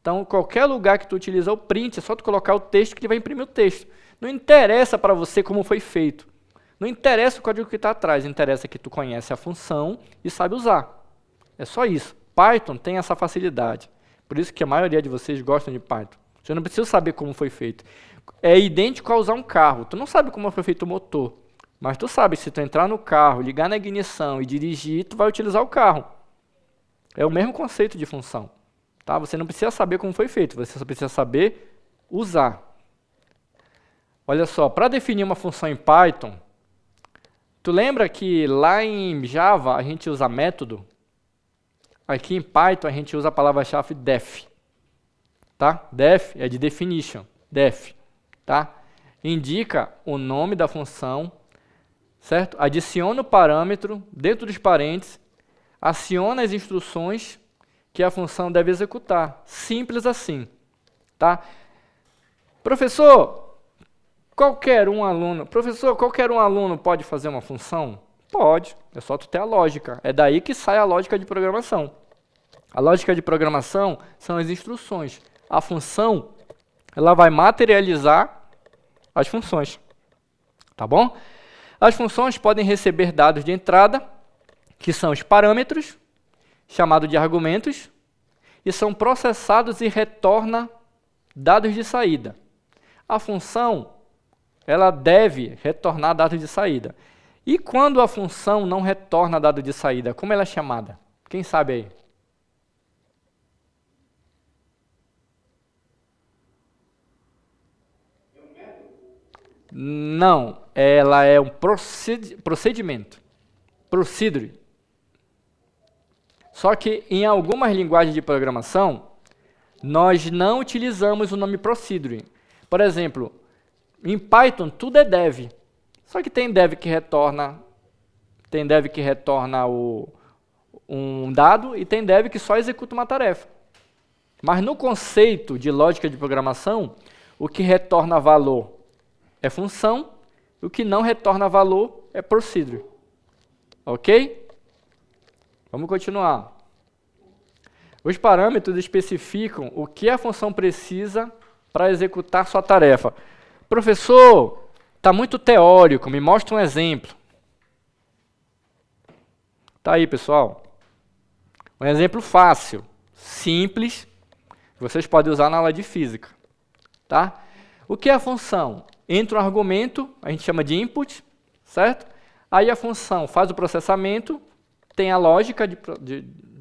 Então, qualquer lugar que tu utilizar o print, é só tu colocar o texto que ele vai imprimir o texto. Não interessa para você como foi feito. Não interessa o código que está atrás, interessa que tu conhece a função e sabe usar. É só isso. Python tem essa facilidade. Por isso que a maioria de vocês gostam de Python. Você não precisa saber como foi feito. É idêntico a usar um carro. Tu não sabe como foi feito o motor, mas tu sabe que se tu entrar no carro, ligar na ignição e dirigir, tu vai utilizar o carro. É o mesmo conceito de função. Tá? Você não precisa saber como foi feito, você só precisa saber usar. Olha só, para definir uma função em Python, tu lembra que lá em Java a gente usa método? Aqui em Python a gente usa a palavra-chave def. Tá? Def é de definition, def. Tá? Indica o nome da função, certo? Adiciona o parâmetro dentro dos parênteses, aciona as instruções que a função deve executar. Simples assim. Tá? Professor, qualquer um aluno pode fazer uma função? Pode, é só tu ter a lógica. É daí que sai a lógica de programação. A lógica de programação são as instruções. A função, ela vai materializar as funções. Tá bom? As funções podem receber dados de entrada, que são os parâmetros, chamados de argumentos, e são processados e retorna dados de saída. A função, ela deve retornar dados de saída. E quando a função não retorna dado de saída, como ela é chamada? Quem sabe aí? Não, ela é um procedimento. Procedure. Só que em algumas linguagens de programação, nós não utilizamos o nome procedure. Por exemplo, em Python tudo é dev. Só que tem dev que retorna um dado e tem dev que só executa uma tarefa. Mas no conceito de lógica de programação, o que retorna valor é função, o que não retorna valor é procedure. Ok? Vamos continuar. Os parâmetros especificam o que a função precisa para executar sua tarefa. Professor, está muito teórico, me mostra um exemplo. Tá aí, pessoal. Um exemplo fácil, simples, que vocês podem usar na aula de física. Tá? O que é a função? Entra um argumento, a gente chama de input, certo? Aí a função faz o processamento, tem a lógica de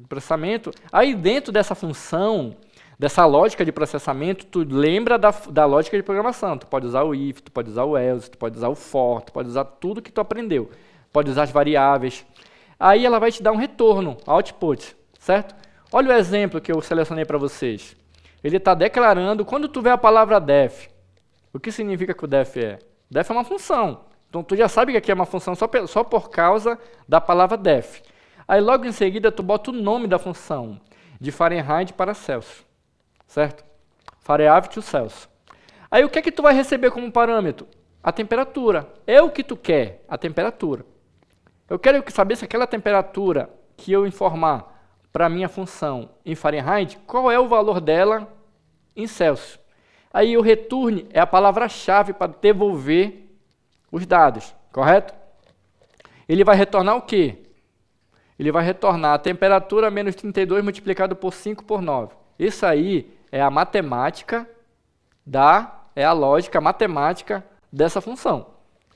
processamento. Aí dentro dessa função, dessa lógica de processamento, tu lembra da lógica de programação. Tu pode usar o if, tu pode usar o else, tu pode usar o for, tu pode usar tudo que tu aprendeu. Pode usar as variáveis. Aí ela vai te dar um retorno, output, certo? Olha o exemplo que eu selecionei para vocês. Ele está declarando, quando tu vê a palavra def, o que significa que o def é? Def é uma função. Então tu já sabe que aqui é uma função só por causa da palavra def. Aí logo em seguida tu bota o nome da função, de Fahrenheit para Celsius, certo? Fahrenheit to Celsius. Aí o que é que tu vai receber como parâmetro? A temperatura. É o que tu quer, a temperatura. Eu quero saber se aquela temperatura que eu informar para a minha função em Fahrenheit, qual é o valor dela em Celsius. Aí o return é a palavra-chave para devolver os dados, correto? ele vai retornar o quê? Ele vai retornar a temperatura menos 32 multiplicado por 5 por 9. Isso aí é a matemática é a lógica matemática dessa função.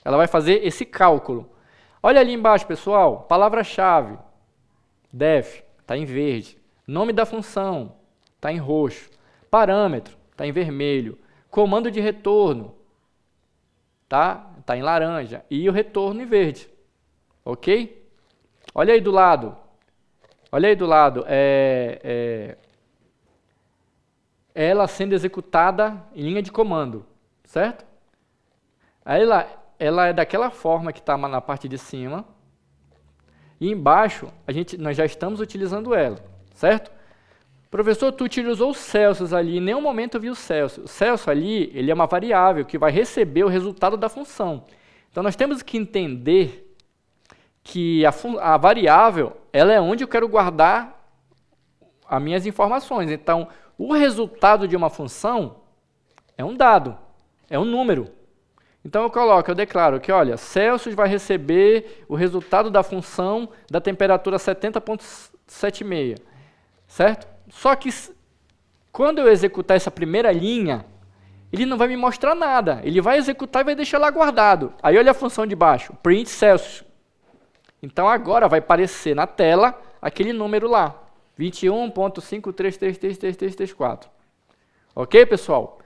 Ela vai fazer esse cálculo. Olha ali embaixo, pessoal, palavra-chave, def, está em verde. Nome da função, está em roxo. Parâmetro, está em vermelho. Comando de retorno, tá em laranja. E o retorno em verde. Ok? Olha aí do lado. Olha aí do lado. Ela sendo executada em linha de comando. Certo? Aí ela é daquela forma que está na parte de cima. E embaixo, nós já estamos utilizando ela. Certo? Professor, tu utilizou o Celsius ali, em nenhum momento eu vi o Celsius. O Celsius ali, ele é uma variável que vai receber o resultado da função. Então, nós temos que entender que a variável, ela é onde eu quero guardar as minhas informações. Então, o resultado de uma função é um dado, é um número. Então, eu declaro que, olha, Celsius vai receber o resultado da função da temperatura 70,76, certo? Só que, quando eu executar essa primeira linha, ele não vai me mostrar nada. Ele vai executar e vai deixar lá guardado. Aí, olha a função de baixo, print Celsius. Então, agora vai aparecer na tela aquele número lá, 21.53333334. Ok, pessoal?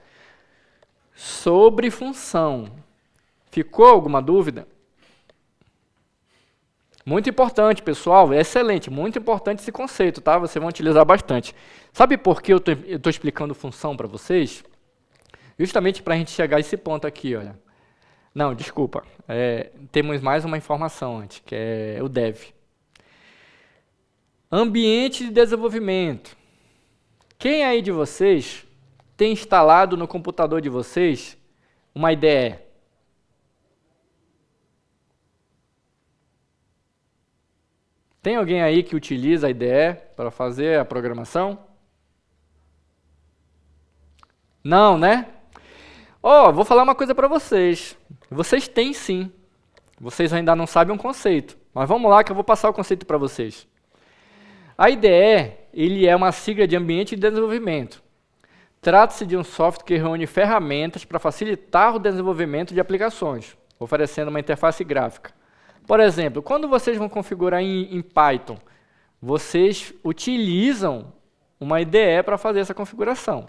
Sobre função. Ficou alguma dúvida? Muito importante, pessoal, é excelente, muito importante esse conceito, tá? Vocês vão utilizar bastante. Sabe por que eu estou explicando função para vocês? Justamente para a gente chegar a esse ponto aqui, olha. Não, desculpa, temos mais uma informação antes, que é o dev. Ambiente de desenvolvimento. Quem aí de vocês tem instalado no computador de vocês uma IDE? Tem alguém aí que utiliza a IDE para fazer a programação? Não, né? Vou falar uma coisa para vocês. Vocês têm sim. Vocês ainda não sabem um conceito. Mas vamos lá que eu vou passar o conceito para vocês. A IDE, ele é uma sigla de ambiente de desenvolvimento. Trata-se de um software que reúne ferramentas para facilitar o desenvolvimento de aplicações, oferecendo uma interface gráfica. Por exemplo, quando vocês vão configurar em Python, vocês utilizam uma IDE para fazer essa configuração.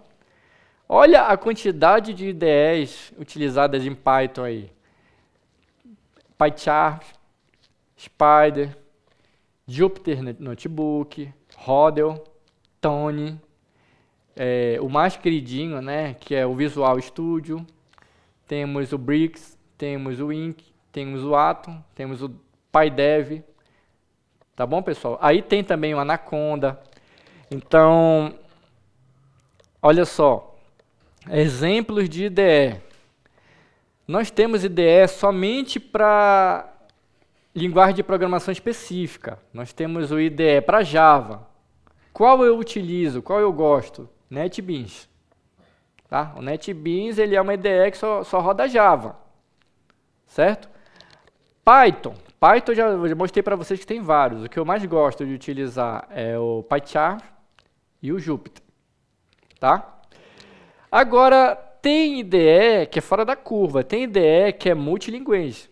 Olha a quantidade de IDEs utilizadas em Python aí. PyCharm, Spider, Jupyter Notebook, Rodel, Tony, o mais queridinho, né, que é o Visual Studio, temos o Bricks, temos o Ink, temos o Atom, temos o PyDev, tá bom, pessoal? Aí tem também o Anaconda. Então, olha só, exemplos de IDE. Nós temos IDE somente para linguagem de programação específica. Nós temos o IDE para Java. Qual eu utilizo? Qual eu gosto? NetBeans. Tá? O NetBeans ele é uma IDE que só roda Java. Certo? Python eu já mostrei para vocês que tem vários. O que eu mais gosto de utilizar é o PyCharm e o Jupyter. Tá? Agora, tem IDE que é fora da curva. Tem IDE que é multilinguagem.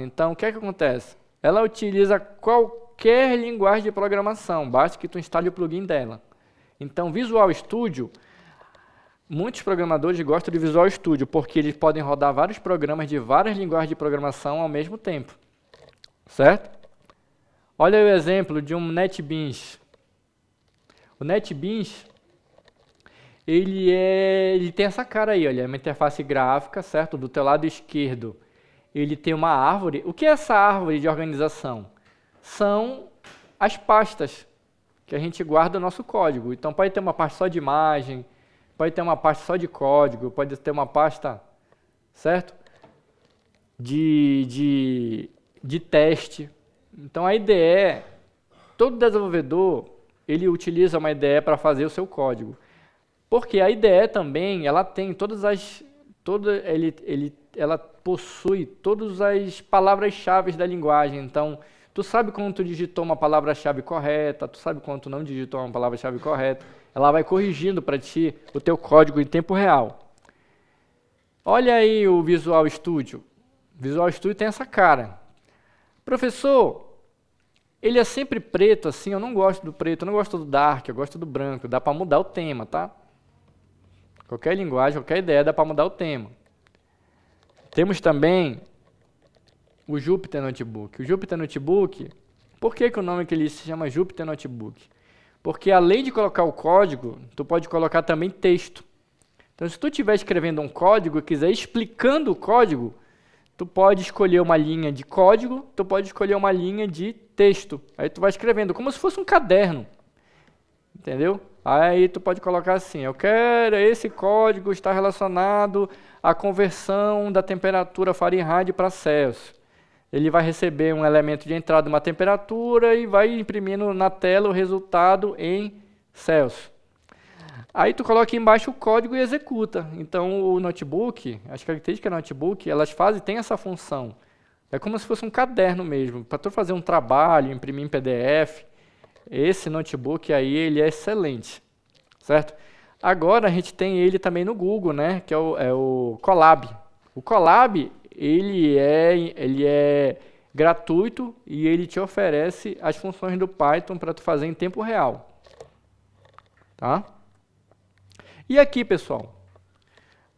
Então, o que é que acontece? Ela utiliza qualquer linguagem de programação. Basta que tu instale o plugin dela. Então, Visual Studio... Muitos programadores gostam de Visual Studio, porque eles podem rodar vários programas de várias linguagens de programação ao mesmo tempo. Certo? Olha o exemplo de um NetBeans. O NetBeans, ele tem essa cara aí, olha, é uma interface gráfica, certo? Do teu lado esquerdo, ele tem uma árvore. O que é essa árvore de organização? São as pastas que a gente guarda o nosso código. Então, pode ter uma parte só de imagem, pode ter uma pasta só de código, pode ter uma pasta, certo? De teste. Então, a IDE, todo desenvolvedor, ele utiliza uma IDE para fazer o seu código. Porque a IDE também, ela tem ela possui todas as palavras-chave da linguagem. Então, tu sabe quando tu digitou uma palavra-chave correta, tu sabe quando tu não digitou uma palavra-chave correta. Ela vai corrigindo para ti o teu código em tempo real. Olha aí o Visual Studio. O Visual Studio tem essa cara. Professor, ele é sempre preto assim, eu não gosto do preto, eu não gosto do dark, eu gosto do branco. Dá para mudar o tema, tá? Qualquer linguagem, qualquer ideia dá para mudar o tema. Temos também o Jupyter Notebook. O Jupyter Notebook, por que o nome que ele se chama Jupyter Notebook? Porque além de colocar o código, tu pode colocar também texto. Então, se tu estiver escrevendo um código e quiser explicando o código, tu pode escolher uma linha de código, tu pode escolher uma linha de texto. Aí tu vai escrevendo, como se fosse um caderno. Entendeu? Aí tu pode colocar assim, eu quero esse código estar relacionado à conversão da temperatura Fahrenheit para Celsius. Ele vai receber um elemento de entrada, uma temperatura, e vai imprimindo na tela o resultado em Celsius. Aí tu coloca embaixo o código e executa. Então o notebook, as características do notebook, elas têm essa função. É como se fosse um caderno mesmo. Para tu fazer um trabalho, imprimir em PDF, esse notebook aí, ele é excelente, certo? Agora a gente tem ele também no Google, né? Que é o Colab. O Colab, ele é gratuito e ele te oferece as funções do Python para tu fazer em tempo real, tá? E aqui, pessoal,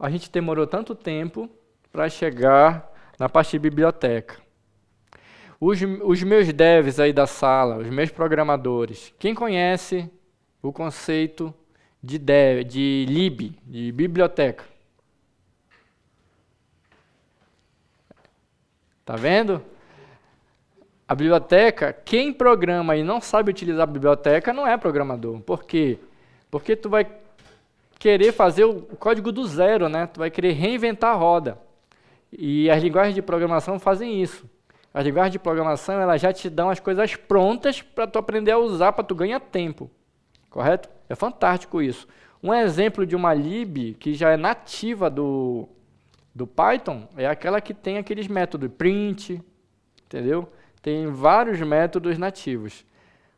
a gente demorou tanto tempo para chegar na parte de biblioteca. Os meus devs aí da sala, os meus programadores, quem conhece o conceito de lib, de biblioteca? Tá vendo? A biblioteca, quem programa e não sabe utilizar a biblioteca não é programador. Por quê? Porque tu vai querer fazer o código do zero, né? Tu vai querer reinventar a roda. E as linguagens de programação fazem isso. As linguagens de programação, elas já te dão as coisas prontas para tu aprender a usar, para tu ganhar tempo. Correto? É fantástico isso. Um exemplo de uma lib que já é nativa do Python é aquela que tem aqueles métodos print, entendeu? Tem vários métodos nativos.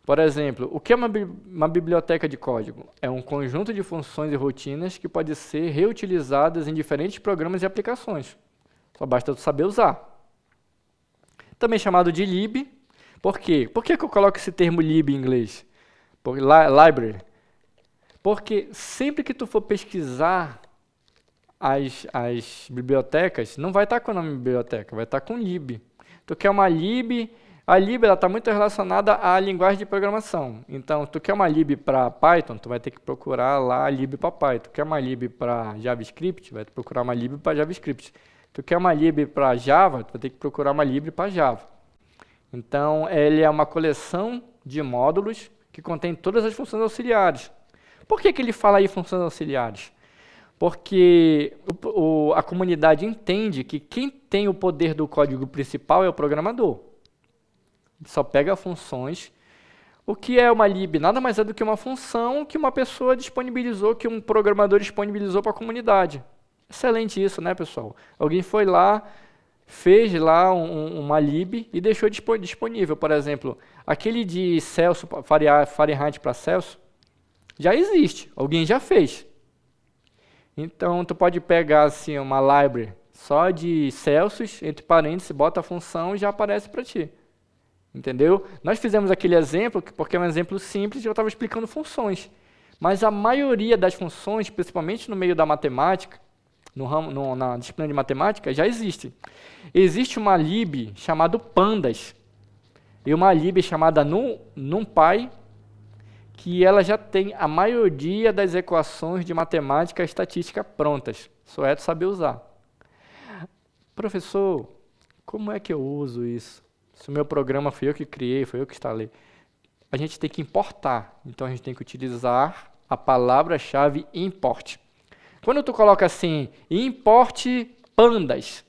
Por exemplo, o que é uma biblioteca de código? É um conjunto de funções e rotinas que pode ser reutilizadas em diferentes programas e aplicações. Só basta tu saber usar. Também chamado de lib. Por quê? Por que eu coloco esse termo lib em inglês? Library. Porque sempre que tu for pesquisar as bibliotecas, não vai estar com o nome biblioteca, vai estar com lib. Tu quer uma lib, a lib está muito relacionada à linguagem de programação. Então, tu quer uma lib para Python, tu vai ter que procurar lá a lib para Python. Tu quer uma lib para JavaScript, vai procurar uma lib para JavaScript. Tu quer uma lib para Java, tu vai ter que procurar uma lib para Java. Então, ele é uma coleção de módulos que contém todas as funções auxiliares. Por que ele fala aí funções auxiliares? Porque a comunidade entende que quem tem o poder do código principal é o programador. Ele só pega funções. O que é uma lib? Nada mais é do que uma função que uma pessoa disponibilizou, que um programador disponibilizou para a comunidade. Excelente isso, né, pessoal? Alguém foi lá, fez lá uma lib e deixou disponível. Por exemplo, aquele de Celsius, Fahrenheit para Celsius, já existe, alguém já fez. Então, tu pode pegar assim, uma library só de Celsius, entre parênteses, bota a função e já aparece para ti. Entendeu? Nós fizemos aquele exemplo, porque é um exemplo simples, e eu estava explicando funções. Mas a maioria das funções, principalmente no meio da matemática, na disciplina de matemática, já existe. Existe uma lib chamada Pandas e uma lib chamada NumPy, que ela já tem a maioria das equações de matemática e estatística prontas. Só é tu saber usar. Professor, como é que eu uso isso? Se o meu programa foi eu que criei, foi eu que instalei. A gente tem que importar. Então, a gente tem que utilizar a palavra-chave import. Quando tu coloca assim, import pandas,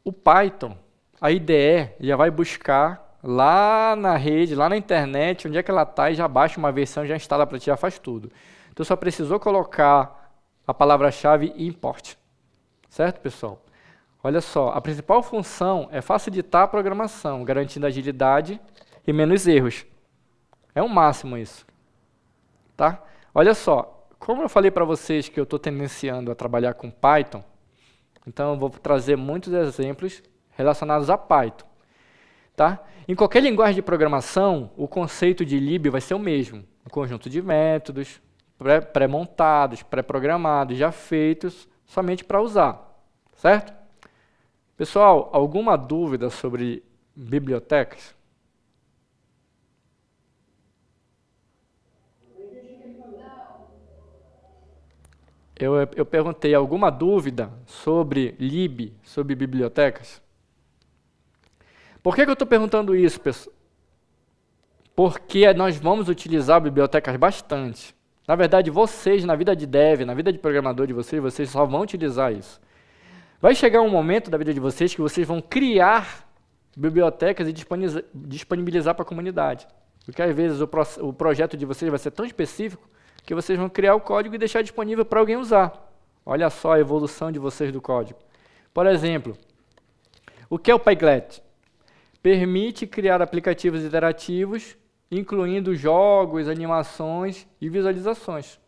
o Python, a IDE, já vai buscar lá na rede, lá na internet, onde é que ela está, e já baixa uma versão, já instala para ti, já faz tudo. Tu só precisou colocar a palavra-chave import. Certo, pessoal? Olha só, a principal função é facilitar a programação, garantindo agilidade e menos erros. É o máximo isso. Tá? Olha só, como eu falei para vocês que eu estou tendenciando a trabalhar com Python, então eu vou trazer muitos exemplos relacionados a Python. Tá? Em qualquer linguagem de programação, o conceito de lib vai ser o mesmo. Um conjunto de métodos pré-montados, pré-programados, já feitos somente para usar. Certo? Pessoal, alguma dúvida sobre bibliotecas? Eu perguntei alguma dúvida sobre lib, sobre bibliotecas? Por que eu estou perguntando isso, pessoal? Porque nós vamos utilizar bibliotecas bastante. Na verdade, vocês, na vida de dev, na vida de programador de vocês só vão utilizar isso. Vai chegar um momento da vida de vocês que vocês vão criar bibliotecas e disponibilizar para a comunidade. Porque às vezes o projeto de vocês vai ser tão específico que vocês vão criar o código e deixar disponível para alguém usar. Olha só a evolução de vocês do código. Por exemplo, o que é o Pyglet? Permite criar aplicativos interativos, incluindo jogos, animações e visualizações.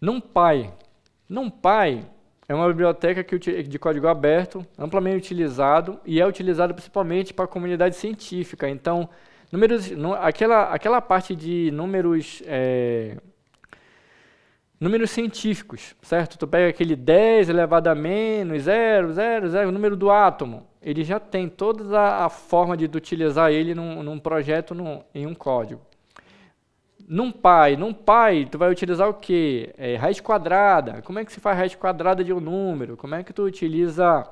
NumPy. NumPy é uma biblioteca de código aberto, amplamente utilizado, e é utilizado principalmente para a comunidade científica. Então, aquela parte de números científicos, certo? Tu pega aquele 10 elevado a menos 0, 0, 0, o número do átomo. Ele já tem toda a forma de utilizar ele num projeto, em um código. NumPy, tu vai utilizar o quê? Raiz quadrada. Como é que se faz raiz quadrada de um número? Como é que tu utiliza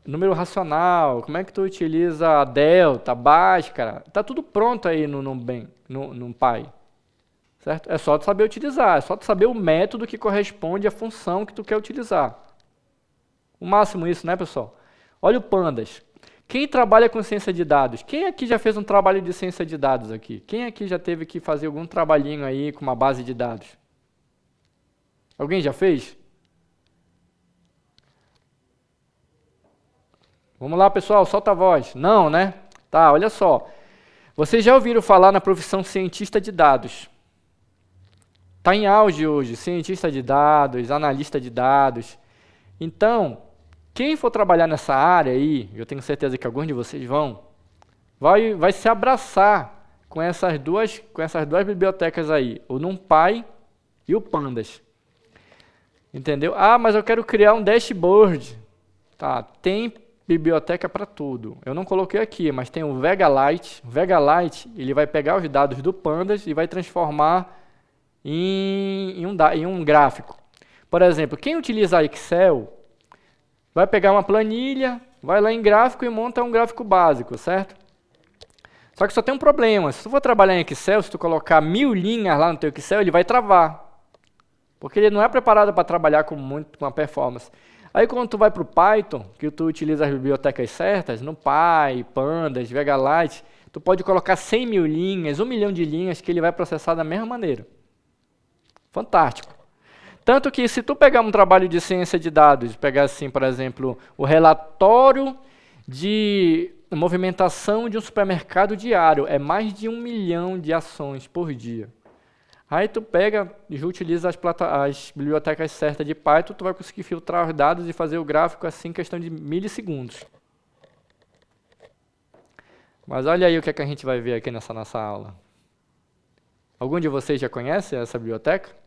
número racional? Como é que tu utiliza delta, bhaskara? Tá tudo pronto aí no NumPy. Certo? É só tu saber utilizar, é só tu saber o método que corresponde à função que tu quer utilizar. O máximo isso, né, pessoal? Olha o Pandas. Quem trabalha com ciência de dados? Quem aqui já fez um trabalho de ciência de dados aqui? Quem aqui já teve que fazer algum trabalhinho aí com uma base de dados? Alguém já fez? Vamos lá, pessoal, solta a voz. Não, né? Tá, olha só. Vocês já ouviram falar na profissão cientista de dados? Está em auge hoje, cientista de dados, analista de dados. Então, quem for trabalhar nessa área aí, eu tenho certeza que alguns de vocês vai se abraçar com essas duas bibliotecas aí, o NumPy e o Pandas. Entendeu? Ah, mas eu quero criar um dashboard. Tá, tem biblioteca para tudo. Eu não coloquei aqui, mas tem o VegaLite. O VegaLite, ele vai pegar os dados do Pandas e vai transformar em um gráfico. Por exemplo, quem utiliza Excel vai pegar uma planilha, vai lá em gráfico e monta um gráfico básico, certo? Só que só tem um problema. Se tu for trabalhar em Excel, se tu colocar 1000 linhas lá no teu Excel, ele vai travar. Porque ele não é preparado para trabalhar com uma performance. Aí quando tu vai para o Python, que tu utiliza as bibliotecas certas, NumPy, Pandas, VegaLite, tu pode colocar 100.000 linhas, 1 milhão de linhas, que ele vai processar da mesma maneira. Fantástico. Tanto que se tu pegar um trabalho de ciência de dados, pegar assim, por exemplo, o relatório de movimentação de um supermercado diário, é mais de 1 milhão de ações por dia. Aí tu pega e utiliza as bibliotecas certas de Python, tu vai conseguir filtrar os dados e fazer o gráfico assim em questão de milissegundos. Mas olha aí o que a gente vai ver aqui nessa nossa aula. Algum de vocês já conhece essa biblioteca?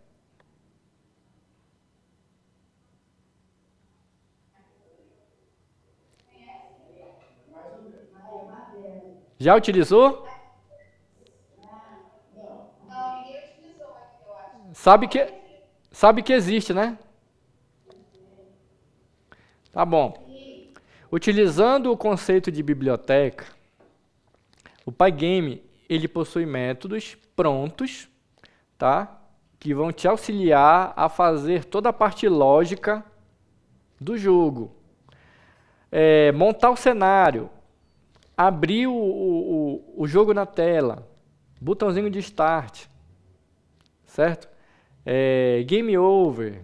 Já utilizou? Não, ninguém utilizou aqui, eu acho. Sabe que existe, né? Tá bom. Utilizando o conceito de biblioteca, o Pygame, ele possui métodos prontos, tá? Que vão te auxiliar a fazer toda a parte lógica do jogo. Montar o cenário, abrir o jogo na tela, botãozinho de start, certo? game over,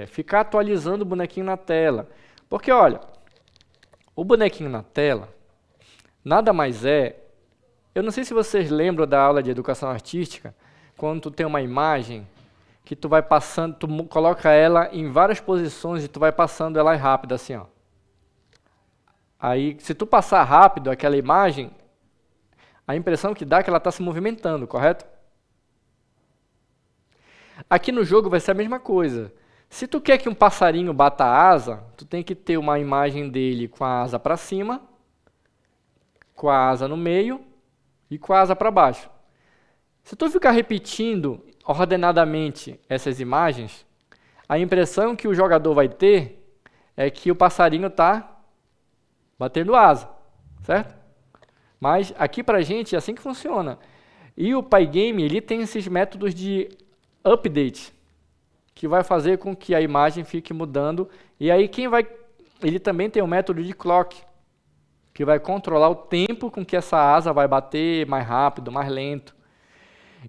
ficar atualizando o bonequinho na tela. Porque, olha, o bonequinho na tela nada mais é... Eu não sei se vocês lembram da aula de educação artística, quando tu tem uma imagem que tu vai passando, tu coloca ela em várias posições e tu vai passando ela rápido, assim, ó. Aí, se tu passar rápido aquela imagem, a impressão que dá é que ela está se movimentando, correto? Aqui no jogo vai ser a mesma coisa. Se tu quer que um passarinho bata a asa, tu tem que ter uma imagem dele com a asa para cima, com a asa no meio e com a asa para baixo. Se tu ficar repetindo ordenadamente essas imagens, a impressão que o jogador vai ter é que o passarinho está batendo asa, certo? Mas aqui pra gente é assim que funciona. E o Pygame, ele tem esses métodos de update, que vai fazer com que a imagem fique mudando. E aí ele também tem um método de clock, que vai controlar o tempo com que essa asa vai bater mais rápido, mais lento.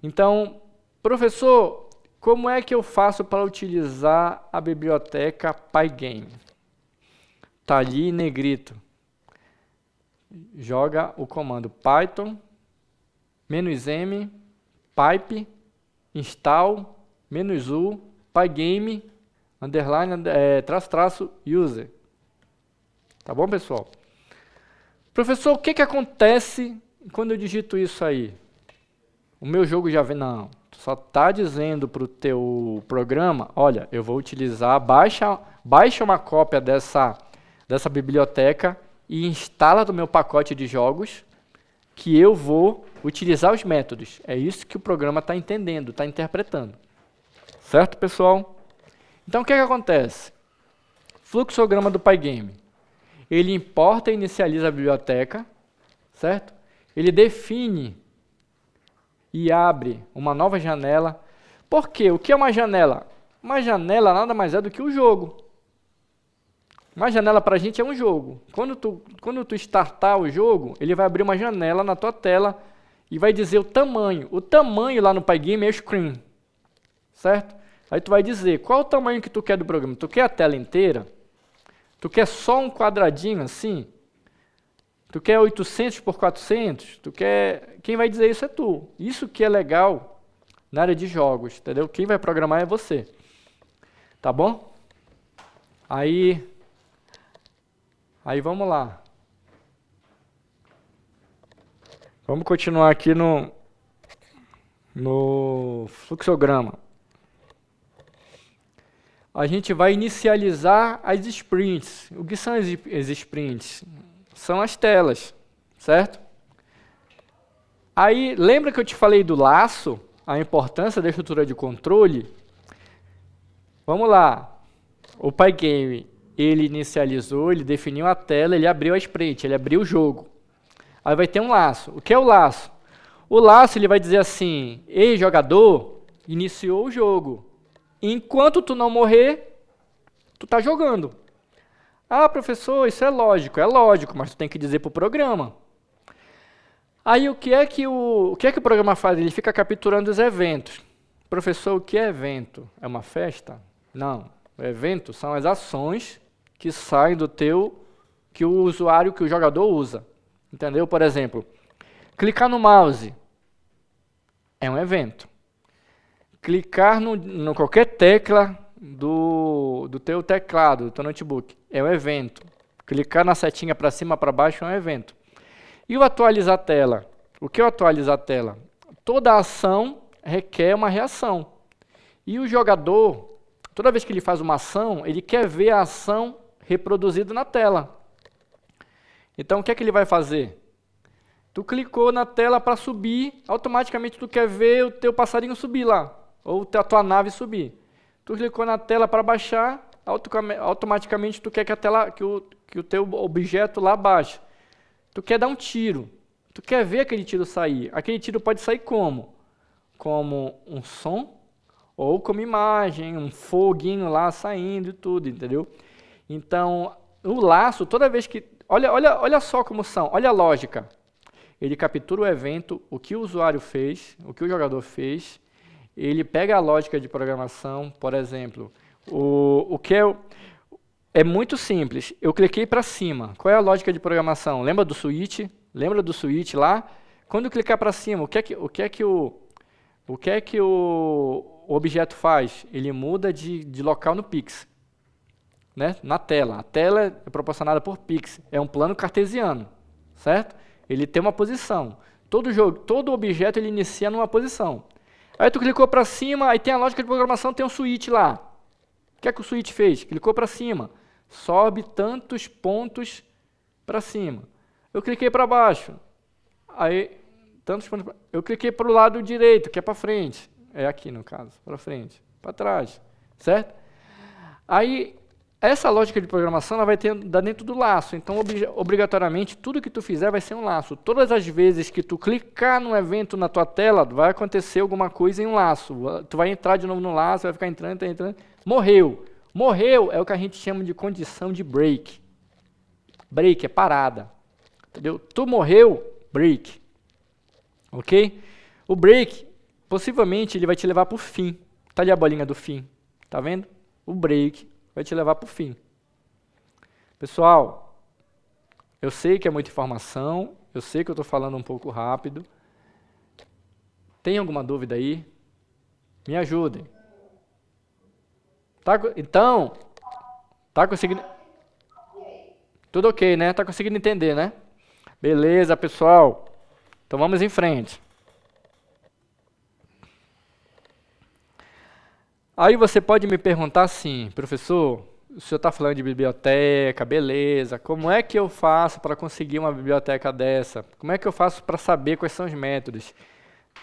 Então, professor, como é que eu faço para utilizar a biblioteca Pygame? Está ali em negrito. Joga o comando Python, -m, pipe, install, -u, Pygame, _user. Tá bom, pessoal? Professor, o que acontece quando eu digito isso aí? O meu jogo já vem... Não, tu só está dizendo para o teu programa, olha, eu vou utilizar, baixa uma cópia dessa biblioteca e instala do meu pacote de jogos que eu vou utilizar os métodos. É isso que o programa está entendendo, está interpretando. Certo, pessoal? Então, o que acontece? Fluxograma do Pygame. Ele importa e inicializa a biblioteca, certo? Ele define e abre uma nova janela. Por quê? O que é uma janela? Uma janela nada mais é do que o jogo. Uma janela para a gente é um jogo. Quando tu startar o jogo, ele vai abrir uma janela na tua tela e vai dizer o tamanho. O tamanho lá no Pygame é screen, certo? Aí tu vai dizer qual o tamanho que tu quer do programa. Tu quer a tela inteira? Tu quer só um quadradinho assim? Tu quer 800 por 400? Tu quer... Quem vai dizer isso é tu. Isso que é legal na área de jogos, entendeu? Quem vai programar é você. Tá bom? Aí vamos lá. Vamos continuar aqui no fluxograma. A gente vai inicializar as sprints. O que são as sprints? São as telas, certo? Aí, lembra que eu te falei do laço? A importância da estrutura de controle? Vamos lá. O Pygame, ele inicializou, ele definiu a tela, ele abriu a sprint, ele abriu o jogo. Aí vai ter um laço. O que é o laço? O laço, ele vai dizer assim, ei, jogador, iniciou o jogo. Enquanto tu não morrer, tu tá jogando. Ah, professor, isso é lógico, mas tu tem que dizer para o programa. Aí o que é que o programa faz? Ele fica capturando os eventos. Professor, o que é evento? É uma festa? Não. O evento são as ações que saem que o usuário, que o jogador usa. Entendeu? Por exemplo, clicar no mouse é um evento. Clicar no qualquer tecla do teu teclado, do teu notebook, é um evento. Clicar na setinha para cima, para baixo é um evento. E o atualizar a tela? O que é o atualizar a tela? Toda ação requer uma reação. E o jogador, toda vez que ele faz uma ação, ele quer ver a ação reproduzida na tela. Então, o que é que ele vai fazer? Tu clicou na tela para subir, automaticamente tu quer ver o teu passarinho subir lá, ou a tua nave subir. Tu clicou na tela para baixar, automaticamente tu quer que o teu objeto lá baixe. Tu quer dar um tiro, tu quer ver aquele tiro sair. Aquele tiro pode sair como? Como um som, ou como imagem, um foguinho lá saindo e tudo, entendeu? Então, o laço, toda vez que... Olha só como são, olha a lógica. Ele captura o evento, o que o usuário fez, o que o jogador fez, ele pega a lógica de programação, por exemplo, o que é muito simples. Eu cliquei para cima. Qual é a lógica de programação? Lembra do switch? Lembra do switch lá? Quando eu clicar para cima, o que é que o objeto faz? Ele muda de local no pix, né? Na tela. A tela é proporcionada por pix. É um plano cartesiano, certo? Ele tem uma posição. Todo objeto ele inicia numa posição. Aí tu clicou para cima, aí tem a lógica de programação, tem um switch lá. O que é que o switch fez? Clicou para cima. Sobe tantos pontos para cima. Eu cliquei para baixo. Aí, tantos pontos. Eu cliquei para o lado direito, que é para frente. É aqui no caso, para frente, para trás, certo? Aí, essa lógica de programação ela vai ter dentro do laço. Então, obrigatoriamente, tudo que tu fizer vai ser um laço. Todas as vezes que tu clicar num evento na tua tela, vai acontecer alguma coisa em um laço. Tu vai entrar de novo no laço, vai ficar entrando. Morreu. Morreu é o que a gente chama de condição de break. Break é parada. Entendeu? Tu morreu, break. Ok? O break, possivelmente, ele vai te levar para o fim. Tá ali a bolinha do fim. Tá vendo? O break vai te levar para o fim. Pessoal, eu sei que é muita informação, eu sei que eu estou falando um pouco rápido. Tem alguma dúvida aí? Me ajudem. Então, tá conseguindo? Tudo ok, né? Tá conseguindo entender, né? Beleza, pessoal. Então vamos em frente. Aí você pode me perguntar assim, professor, o senhor está falando de biblioteca, beleza, como é que eu faço para conseguir uma biblioteca dessa? Como é que eu faço para saber quais são os métodos?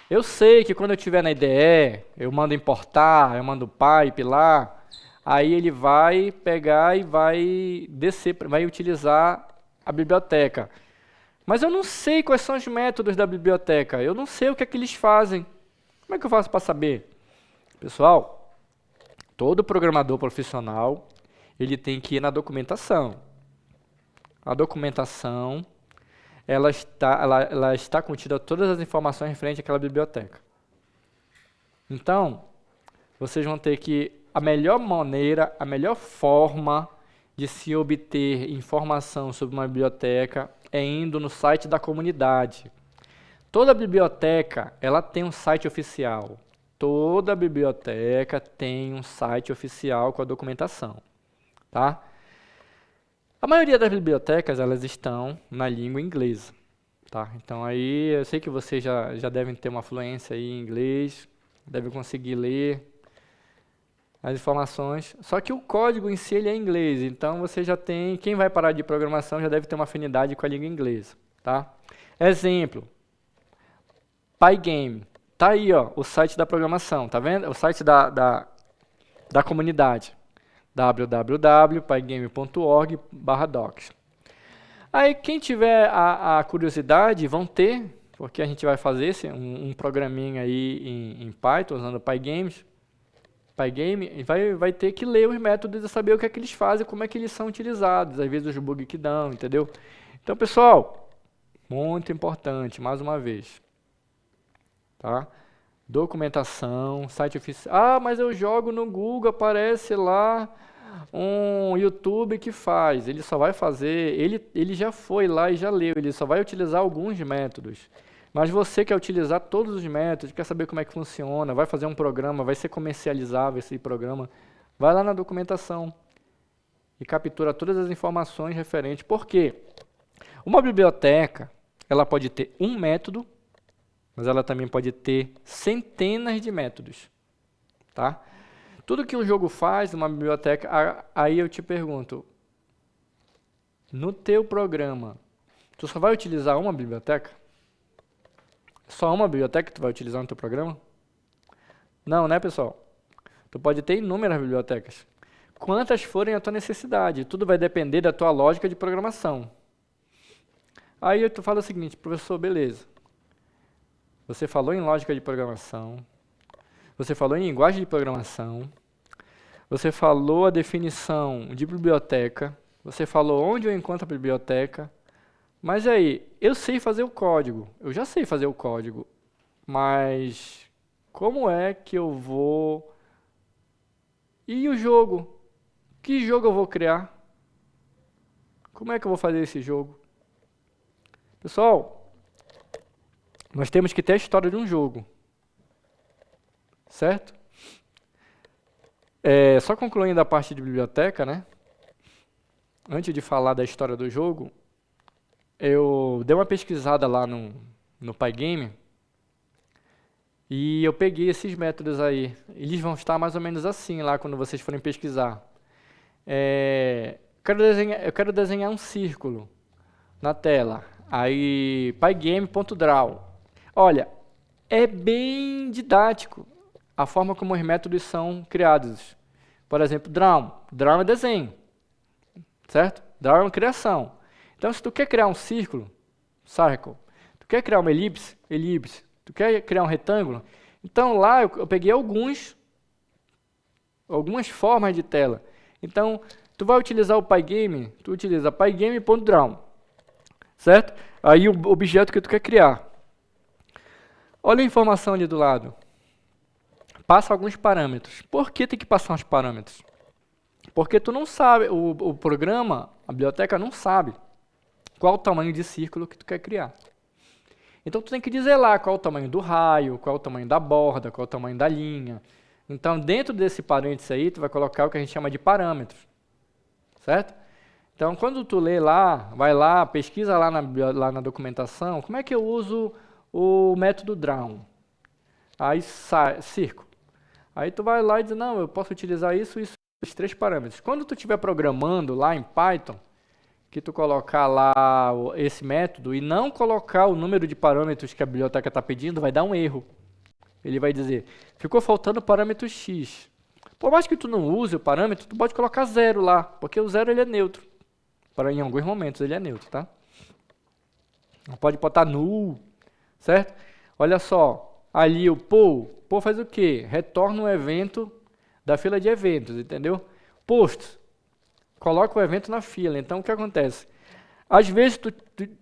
Eu sei que quando eu estiver na IDE, eu mando importar, eu mando pipe lá, aí ele vai pegar e vai descer, vai utilizar a biblioteca. Mas eu não sei quais são os métodos da biblioteca, eu não sei o que é que eles fazem. Como é que eu faço para saber? Pessoal, todo programador profissional, ele tem que ir na documentação. A documentação, ela está contida todas as informações referentes àquela biblioteca. Então, vocês vão ter que, a melhor maneira, a melhor forma de se obter informação sobre uma biblioteca é indo no site da comunidade. Toda biblioteca, ela tem um site oficial. Toda biblioteca tem um site oficial com a documentação, tá? A maioria das bibliotecas, elas estão na língua inglesa, tá? Então aí, eu sei que vocês já devem ter uma fluência aí em inglês, devem conseguir ler as informações, só que o código em si ele é em inglês, então você já tem, quem vai parar de programação já deve ter uma afinidade com a língua inglesa, tá? Exemplo, Pygame. Tá aí, ó, o site da programação, tá vendo? O site da comunidade. www.pygame.org/docs. Aí, quem tiver a curiosidade, vão ter, porque a gente vai fazer um programinha aí em Python, usando Pygame, e vai ter que ler os métodos e saber o que é que eles fazem, como é que eles são utilizados, às vezes os bugs que dão, entendeu? Então, pessoal, muito importante, mais uma vez. Tá? Documentação, site oficial. Ah, mas eu jogo no Google, aparece lá um YouTube que faz. Ele só vai fazer, ele já foi lá e já leu, ele só vai utilizar alguns métodos. Mas você quer utilizar todos os métodos, quer saber como é que funciona, vai fazer um programa, vai ser comercializável esse programa, vai lá na documentação e captura todas as informações referentes. Por quê? Uma biblioteca, ela pode ter um método, mas ela também pode ter centenas de métodos, tá? Tudo que um jogo faz, uma biblioteca, aí eu te pergunto, no teu programa, tu só vai utilizar uma biblioteca? Só uma biblioteca que tu vai utilizar no teu programa? Não, né, pessoal? Tu pode ter inúmeras bibliotecas. Quantas forem a tua necessidade, tudo vai depender da tua lógica de programação. Aí tu fala o seguinte, professor, beleza. Você falou em lógica de programação, você falou em linguagem de programação, você falou a definição de biblioteca, você falou onde eu encontro a biblioteca, mas aí, eu sei fazer o código, eu já sei fazer o código, mas como é que eu vou... E o jogo? Que jogo eu vou criar? Como é que eu vou fazer esse jogo? Pessoal, nós temos que ter a história de um jogo, certo? Só concluindo a parte de biblioteca, né? Antes de falar da história do jogo, eu dei uma pesquisada lá no Pygame e eu peguei esses métodos aí. Eles vão estar mais ou menos assim lá quando vocês forem pesquisar. Eu quero desenhar um círculo na tela. Aí, pygame.draw. Olha, é bem didático a forma como os métodos são criados. Por exemplo, draw. Draw é desenho, certo? Draw é uma criação. Então, se tu quer criar um círculo, circle. Tu quer criar uma elipse, ellipse. Tu quer criar um retângulo. Então, lá eu peguei algumas formas de tela. Então, tu vai utilizar o Pygame, tu utiliza pygame.draw. Certo? Aí o objeto que tu quer criar. Olha a informação ali do lado. Passa alguns parâmetros. Por que tem que passar uns parâmetros? Porque tu não sabe, o programa, a biblioteca não sabe qual o tamanho de círculo que tu quer criar. Então tu tem que dizer lá qual o tamanho do raio, qual o tamanho da borda, qual o tamanho da linha. Então dentro desse parênteses aí, tu vai colocar o que a gente chama de parâmetros. Certo? Então, quando tu lê lá, vai lá, pesquisa lá na documentação, como é que eu uso o método draw? Aí sai, círculo. Aí tu vai lá e diz, não, eu posso utilizar isso, esses 3 parâmetros. Quando tu estiver programando lá em Python, que tu colocar lá esse método e não colocar o número de parâmetros que a biblioteca está pedindo, vai dar um erro. Ele vai dizer, ficou faltando o parâmetro x. Por mais que tu não use o parâmetro, tu pode colocar 0 lá, porque o 0 ele é neutro. Em alguns momentos ele é neutro, tá? Não pode botar null, certo? Olha só, ali o poll faz o quê? Retorna um evento da fila de eventos, entendeu? Post, coloca o evento na fila. Então, o que acontece? Às vezes,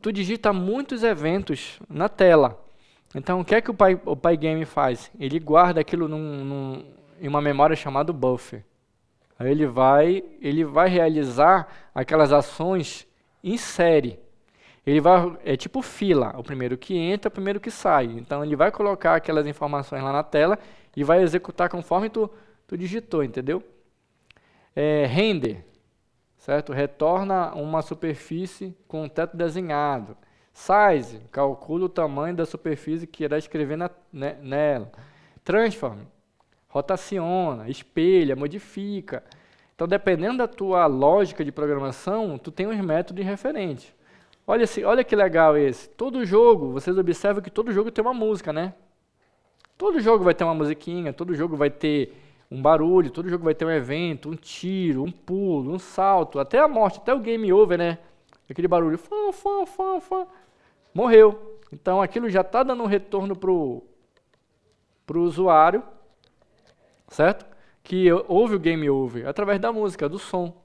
tu digita muitos eventos na tela. Então, o que é que o Pygame faz? Ele guarda aquilo em uma memória chamada buffer. Aí ele vai realizar aquelas ações em série. É tipo fila, o primeiro que entra, o primeiro que sai. Então ele vai colocar aquelas informações lá na tela e vai executar conforme tu digitou, entendeu? Render, certo? Retorna uma superfície com um teto desenhado. Size, calcula o tamanho da superfície que irá escrever nela. Transform, rotaciona, espelha, modifica. Então, dependendo da tua lógica de programação, tu tem uns métodos referentes. Olha que legal esse. Todo jogo, vocês observam que todo jogo tem uma música, né? Todo jogo vai ter uma musiquinha, todo jogo vai ter um barulho, todo jogo vai ter um evento, um tiro, um pulo, um salto, até a morte, até o game over, né? Aquele barulho, fã, fã, fã, fã. Morreu. Então, aquilo já está dando um retorno pro usuário, certo? Que houve o game over através da música, do som.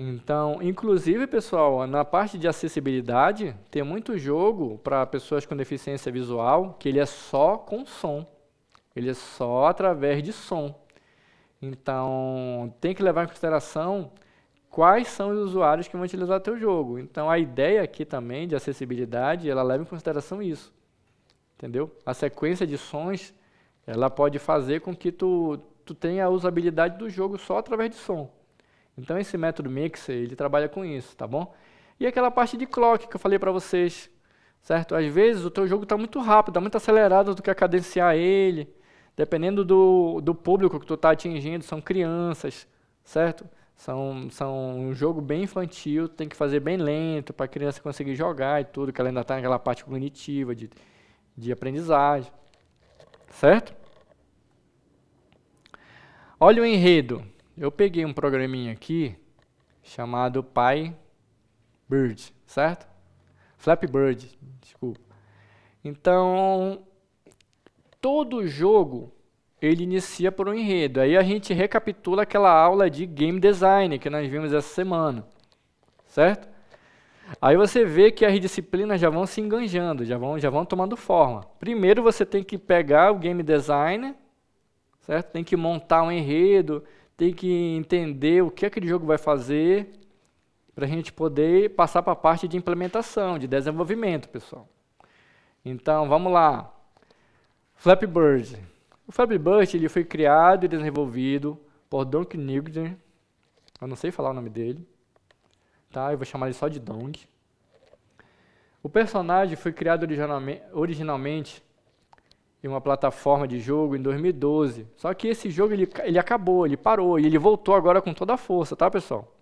Então, inclusive, pessoal, na parte de acessibilidade, tem muito jogo para pessoas com deficiência visual que ele é só com som. Ele é só através de som. Então, tem que levar em consideração quais são os usuários que vão utilizar teu jogo. Então, a ideia aqui também de acessibilidade, ela leva em consideração isso. Entendeu? A sequência de sons, ela pode fazer com que tu tenha a usabilidade do jogo só através de som. Então, esse método Mixer, ele trabalha com isso, tá bom? E aquela parte de clock que eu falei para vocês, certo? Às vezes, o teu jogo está muito rápido, está muito acelerado, tu quer cadenciar ele. Dependendo do público que tu está atingindo, são crianças, certo? São um jogo bem infantil, tem que fazer bem lento para a criança conseguir jogar e tudo, que ela ainda está naquela parte cognitiva de aprendizagem, certo? Olha o enredo. Eu peguei um programinha aqui chamado PyBird, certo? Flappy Bird, desculpa. Então, todo jogo ele inicia por um enredo. Aí a gente recapitula aquela aula de game design que nós vimos essa semana, certo? Aí você vê que as disciplinas já vão se enganjando, já vão tomando forma. Primeiro você tem que pegar o game designer, certo? Tem que montar um enredo, tem que entender o que aquele jogo vai fazer, para a gente poder passar para a parte de implementação, de desenvolvimento, pessoal. Então, vamos lá. Flappy Bird. O Flappy Bird ele foi criado e desenvolvido por Dong Nguyen. Eu não sei falar o nome dele. Tá? Eu vou chamar ele só de Dong. O personagem foi criado originalmente em uma plataforma de jogo em 2012. Só que esse jogo ele acabou, ele parou e ele voltou agora com toda a força, tá, pessoal?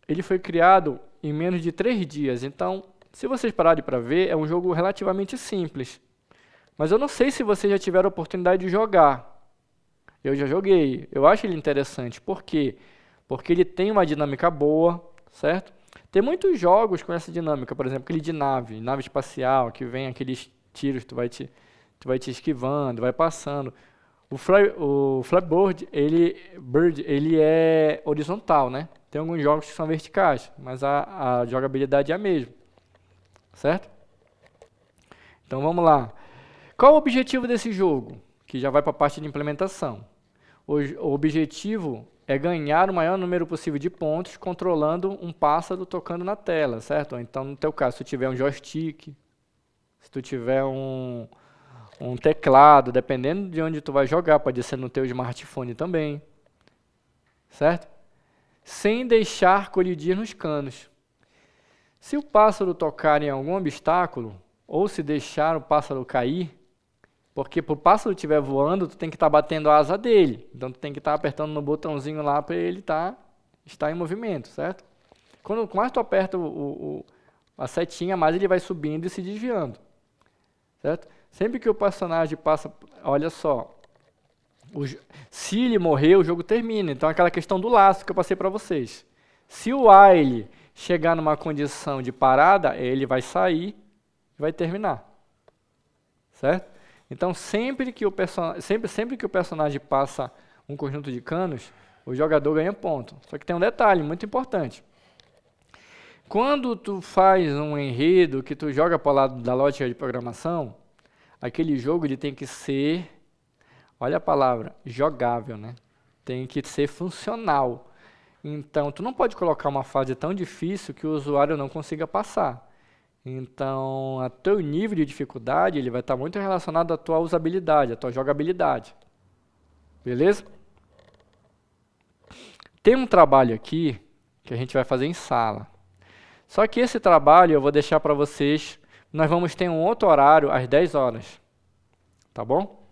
Ele foi criado em menos de 3 dias. Então, se vocês pararem para ver, é um jogo relativamente simples. Mas eu não sei se vocês já tiveram a oportunidade de jogar. Eu já joguei. Eu acho ele interessante. Por quê? Porque ele tem uma dinâmica boa, certo? Tem muitos jogos com essa dinâmica, por exemplo, aquele de nave espacial, que vem aqueles tiros, tu vai te esquivando, vai passando. O Flipboard, ele é horizontal, né? Tem alguns jogos que são verticais, mas a jogabilidade é a mesma, certo? Então vamos lá. Qual o objetivo desse jogo? Que já vai para a parte de implementação. O objetivo é ganhar o maior número possível de pontos controlando um pássaro tocando na tela, certo? Então, no teu caso, se tu tiver um joystick, se tu tiver um teclado, dependendo de onde tu vai jogar, pode ser no teu smartphone também, certo? Sem deixar colidir nos canos. Se o pássaro tocar em algum obstáculo, ou se deixar o pássaro cair, porque para o pássaro estiver voando, tu tem que estar batendo a asa dele. Então tu tem que estar apertando no botãozinho lá para ele estar em movimento, certo? Quanto mais tu aperta a setinha, mais ele vai subindo e se desviando, certo? Sempre que o personagem passa, olha só, se ele morrer, o jogo termina. Então aquela questão do laço que eu passei para vocês. Se o Wile chegar numa condição de parada, ele vai sair e vai terminar, certo? Então sempre que o personagem passa um conjunto de canos, o jogador ganha ponto. Só que tem um detalhe muito importante. Quando tu faz um enredo que tu joga para o lado da lógica de programação, aquele jogo ele tem que ser, olha a palavra, jogável, né? Tem que ser funcional. Então, tu não pode colocar uma fase tão difícil que o usuário não consiga passar. Então, o teu nível de dificuldade ele vai estar muito relacionado à tua usabilidade, à tua jogabilidade. Beleza? Tem um trabalho aqui que a gente vai fazer em sala. Só que esse trabalho eu vou deixar para vocês. Nós vamos ter um outro horário às 10 horas. Tá bom?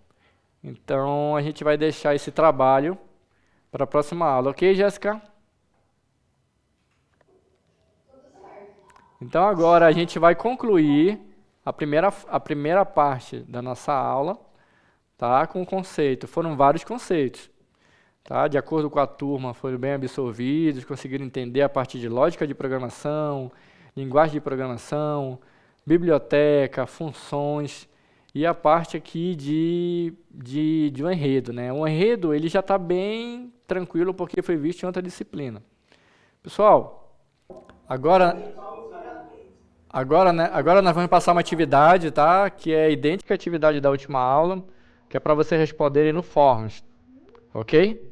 Então, a gente vai deixar esse trabalho para a próxima aula. Ok, Jéssica? Então agora a gente vai concluir a primeira parte da nossa aula, tá? Com o conceito. Foram vários conceitos, tá? De acordo com a turma, foram bem absorvidos, conseguiram entender a parte de lógica de programação, linguagem de programação, biblioteca, funções e a parte aqui de um enredo, né? O enredo ele já está bem tranquilo porque foi visto em outra disciplina. Pessoal, agora nós vamos passar uma atividade, tá? Que é idêntica à atividade da última aula, que é para vocês responderem no Forms, ok?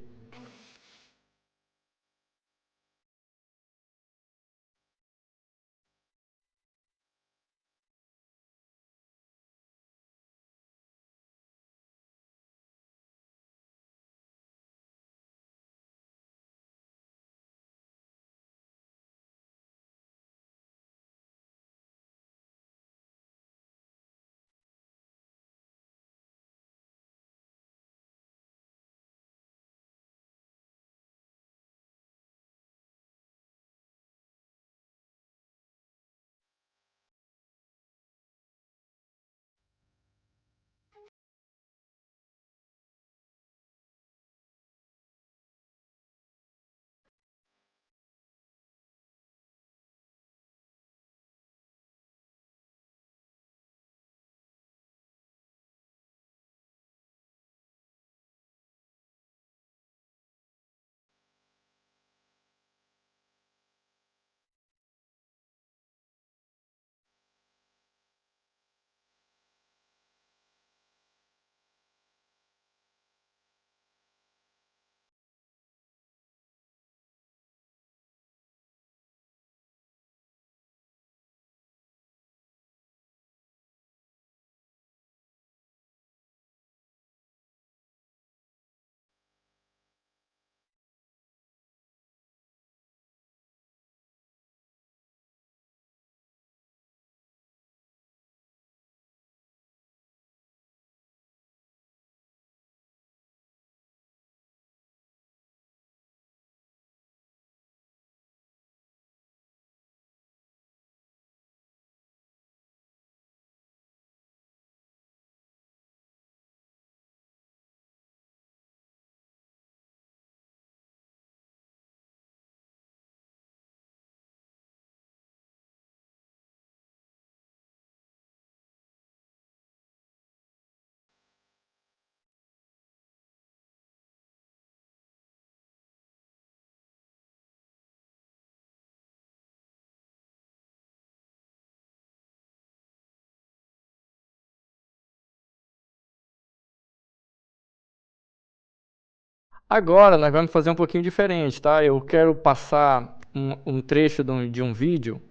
Agora nós vamos fazer um pouquinho diferente, tá? Eu quero passar um trecho de um vídeo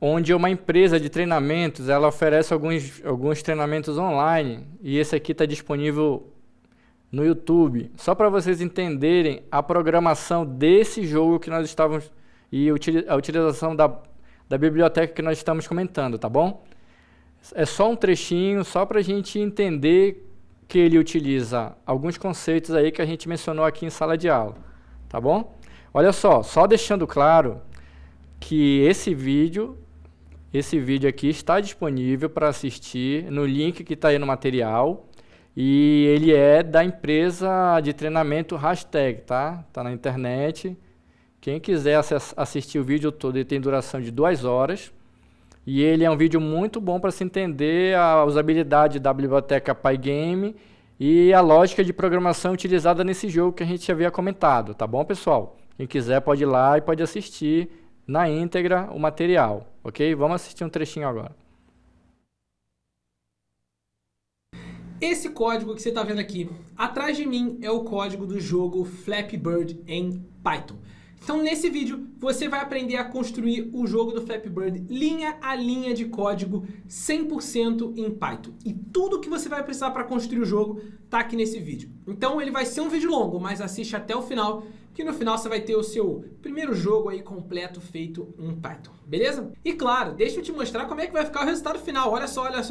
onde uma empresa de treinamentos, ela oferece alguns treinamentos online, e esse aqui está disponível no YouTube, só para vocês entenderem a programação desse jogo que nós estávamos, e a utilização da biblioteca que nós estamos comentando, tá bom? É só um trechinho, só para a gente entender que ele utiliza alguns conceitos aí que a gente mencionou aqui em sala de aula, tá bom? Olha só deixando claro que esse vídeo aqui está disponível para assistir no link que está aí no material, e ele é da empresa de treinamento Hashtag, tá? Tá na internet. Quem quiser assistir o vídeo todo, ele tem duração de 2 horas. E ele é um vídeo muito bom para se entender a usabilidade da biblioteca Pygame e a lógica de programação utilizada nesse jogo que a gente havia comentado, tá bom, pessoal? Quem quiser pode ir lá e pode assistir na íntegra o material, ok? Vamos assistir um trechinho agora. Esse código que você está vendo aqui atrás de mim é o código do jogo Flappy Bird em Python. Então, nesse vídeo, você vai aprender a construir o jogo do Flappy Bird linha a linha de código 100% em Python. E tudo que você vai precisar para construir o jogo está aqui nesse vídeo. Então, ele vai ser um vídeo longo, mas assiste até o final, que no final você vai ter o seu primeiro jogo aí completo feito em Python, beleza? E claro, deixa eu te mostrar como é que vai ficar o resultado final. Olha só. A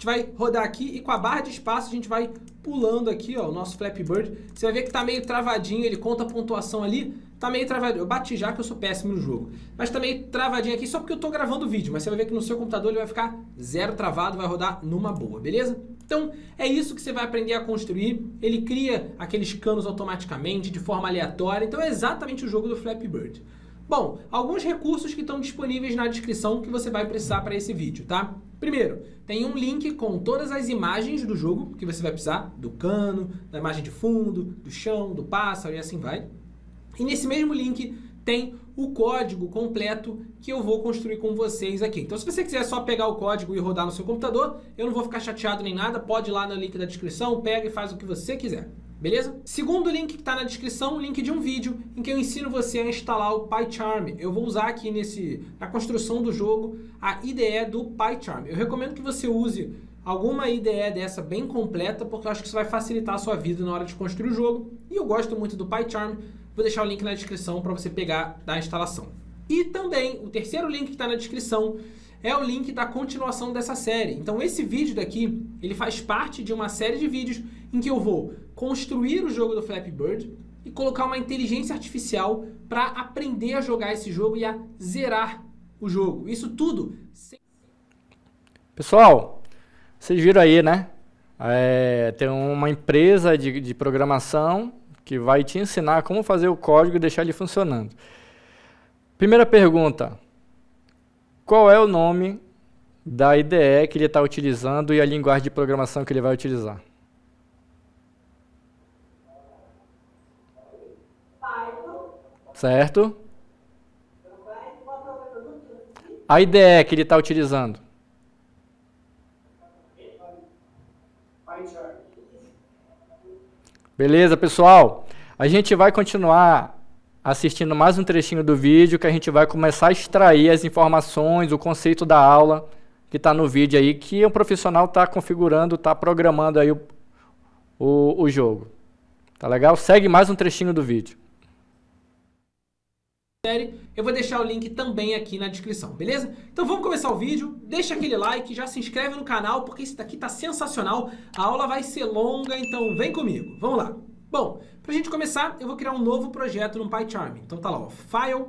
gente vai rodar aqui e com a barra de espaço a gente vai pulando aqui, ó, o nosso Flappy Bird. Você vai ver que tá meio travadinho, ele conta a pontuação ali. Tá meio travadinho. Eu bati já que eu sou péssimo no jogo. Mas tá meio travadinho aqui só porque eu tô gravando o vídeo. Mas você vai ver que no seu computador ele vai ficar 0 travado, vai rodar numa boa, beleza? Então, é isso que você vai aprender a construir. Ele cria aqueles canos automaticamente, de forma aleatória. Então, é exatamente o jogo do Flappy Bird. Bom, alguns recursos que estão disponíveis na descrição que você vai precisar para esse vídeo, tá? Primeiro, tem um link com todas as imagens do jogo que você vai precisar, do cano, da imagem de fundo, do chão, do pássaro e assim vai. E nesse mesmo link tem o código completo que eu vou construir com vocês aqui. Então, se você quiser só pegar o código e rodar no seu computador, eu não vou ficar chateado nem nada, pode ir lá no link da descrição, pega e faz o que você quiser. Beleza? Segundo link que está na descrição, o link de um vídeo em que eu ensino você a instalar o PyCharm. Eu vou usar aqui na construção do jogo a IDE do PyCharm. Eu recomendo que você use alguma IDE dessa bem completa, porque eu acho que isso vai facilitar a sua vida na hora de construir o jogo. E eu gosto muito do PyCharm. Vou deixar o link na descrição para você pegar da instalação. E também, o terceiro link que está na descrição é o link da continuação dessa série. Então esse vídeo daqui, ele faz parte de uma série de vídeos em que eu vou construir o jogo do Flappy Bird e colocar uma inteligência artificial para aprender a jogar esse jogo e a zerar o jogo. Isso tudo. Pessoal, vocês viram aí, né? Tem uma empresa de programação que vai te ensinar como fazer o código e deixar ele funcionando. Primeira pergunta. Qual é o nome da IDE que ele está utilizando e a linguagem de programação que ele vai utilizar? Certo? A IDE que ele está utilizando. Beleza, pessoal? A gente vai continuar assistindo mais um trechinho do vídeo que a gente vai começar a extrair as informações, o conceito da aula que está no vídeo aí, que o profissional está configurando, está programando aí o jogo. Tá legal? Segue mais um trechinho do vídeo. Eu vou deixar o link também aqui na descrição, beleza? Então vamos começar o vídeo, deixa aquele like, já se inscreve no canal, porque esse daqui tá sensacional, a aula vai ser longa, então vem comigo, vamos lá. Bom, pra gente começar, eu vou criar um novo projeto no PyCharm, então tá lá, ó, File,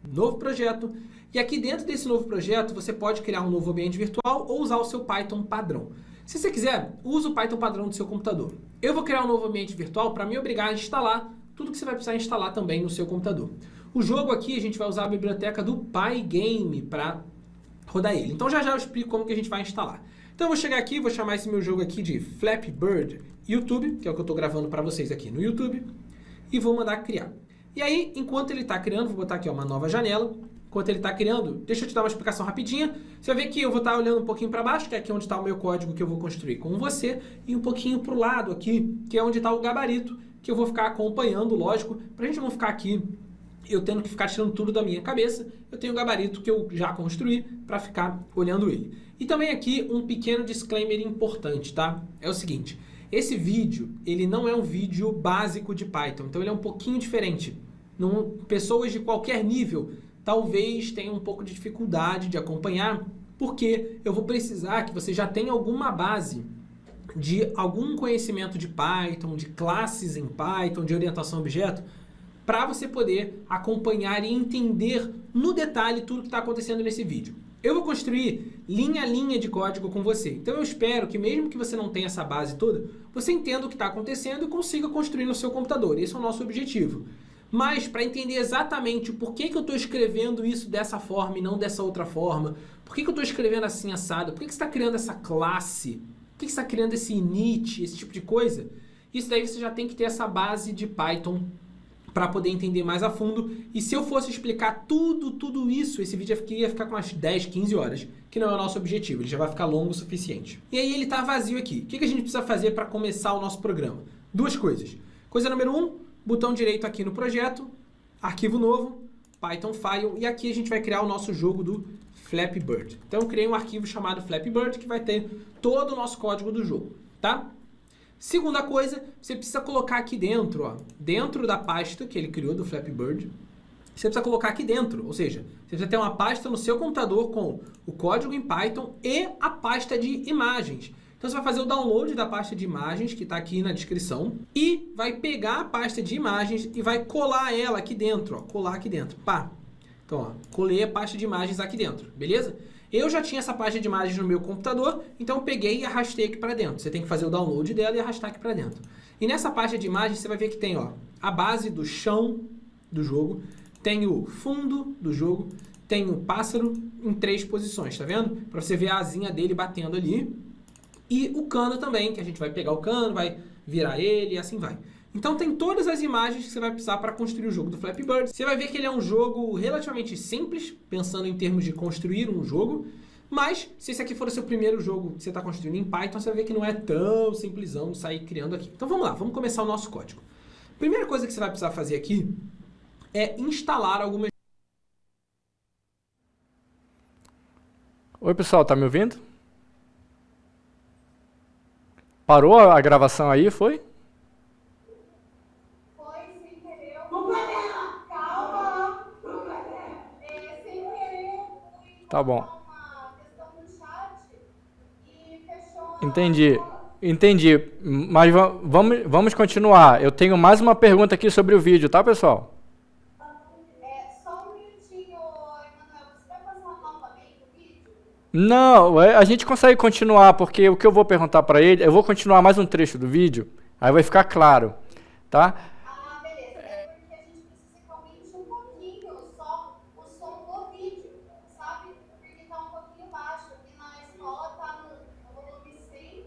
Novo Projeto, e aqui dentro desse novo projeto você pode criar um novo ambiente virtual ou usar o seu Python padrão. Se você quiser, usa o Python padrão do seu computador. Eu vou criar um novo ambiente virtual para me obrigar a instalar tudo que você vai precisar instalar também no seu computador. O jogo aqui, a gente vai usar a biblioteca do Pygame para rodar ele. Então já eu explico como que a gente vai instalar. Então eu vou chegar aqui, vou chamar esse meu jogo aqui de Flappy Bird YouTube, que é o que eu estou gravando para vocês aqui no YouTube, e vou mandar criar. E aí, enquanto ele está criando, vou botar aqui ó, uma nova janela, enquanto ele está criando, deixa eu te dar uma explicação rapidinha. Você vai ver que eu vou estar olhando um pouquinho para baixo, que é aqui onde está o meu código que eu vou construir com você, e um pouquinho para o lado aqui, que é onde está o gabarito, que eu vou ficar acompanhando, lógico, para a gente não ficar aqui eu tendo que ficar tirando tudo da minha cabeça. Eu tenho o gabarito que eu já construí para ficar olhando ele. E também aqui um pequeno disclaimer importante, tá? É o seguinte, esse vídeo, ele não é um vídeo básico de Python, então ele é um pouquinho diferente. Pessoas de qualquer nível talvez tenham um pouco de dificuldade de acompanhar, porque eu vou precisar que você já tenha alguma base de algum conhecimento de Python, de classes em Python, de orientação a objeto, para você poder acompanhar e entender no detalhe tudo que está acontecendo nesse vídeo. Eu vou construir linha a linha de código com você. Então eu espero que mesmo que você não tenha essa base toda, você entenda o que está acontecendo e consiga construir no seu computador. Esse é o nosso objetivo. Mas para entender exatamente o porquê que eu estou escrevendo isso dessa forma e não dessa outra forma, por que eu estou escrevendo assim assado, por que você está criando essa classe, por que você está criando esse init, esse tipo de coisa, isso daí você já tem que ter essa base de Python para poder entender mais a fundo. E se eu fosse explicar tudo isso, esse vídeo ia ficar com umas 10, 15 horas, que não é o nosso objetivo, ele já vai ficar longo o suficiente. E aí ele está vazio aqui. O que a gente precisa fazer para começar o nosso programa? Duas coisas. Coisa número 1, botão direito aqui no projeto, arquivo novo, Python File, e aqui a gente vai criar o nosso jogo do Flappy Bird. Então eu criei um arquivo chamado Flappy Bird que vai ter todo o nosso código do jogo, tá? Segunda coisa, você precisa colocar aqui dentro, ó, dentro da pasta que ele criou do Flappy Bird, você precisa colocar aqui dentro, ou seja, você precisa ter uma pasta no seu computador com o código em Python e a pasta de imagens. Então você vai fazer o download da pasta de imagens, que está aqui na descrição, e vai pegar a pasta de imagens e vai colar ela aqui dentro, ó, colar aqui dentro, pá. Então, ó, colei a pasta de imagens aqui dentro, beleza? Eu já tinha essa pasta de imagens no meu computador, então eu peguei e arrastei aqui para dentro. Você tem que fazer o download dela e arrastar aqui para dentro. E nessa pasta de imagens você vai ver que tem, ó, a base do chão do jogo, tem o fundo do jogo, tem o pássaro em 3 posições, tá vendo? Para você ver a asinha dele batendo ali. E o cano também, que a gente vai pegar o cano, vai virar ele e assim vai. Então tem todas as imagens que você vai precisar para construir o jogo do Flappy Bird. Você vai ver que ele é um jogo relativamente simples, pensando em termos de construir um jogo. Mas, se esse aqui for o seu primeiro jogo que você está construindo em Python, você vai ver que não é tão simplesão de sair criando aqui. Então vamos lá, vamos começar o nosso código. Primeira coisa que você vai precisar fazer aqui é instalar algumas... Oi pessoal, tá me ouvindo? Parou a gravação aí, foi? Foi sem querer. Problema! Calma. Problema! Sem querer, eu fui Tá bom. colocar uma questão no chat e fechou. Entendi. Mas vamos continuar. Eu tenho mais uma pergunta aqui sobre o vídeo, tá pessoal? Só um minutinho, Emanuel. Você vai passar novamente o vídeo? Não, a gente consegue continuar, porque o que eu vou perguntar para ele, eu vou continuar mais um trecho do vídeo, aí vai ficar claro, tá? Ah, beleza. É porque a gente precisa que aumente um pouquinho só o som do vídeo, sabe? Porque tá um pouquinho baixo. Aqui na escola tá no volume 100,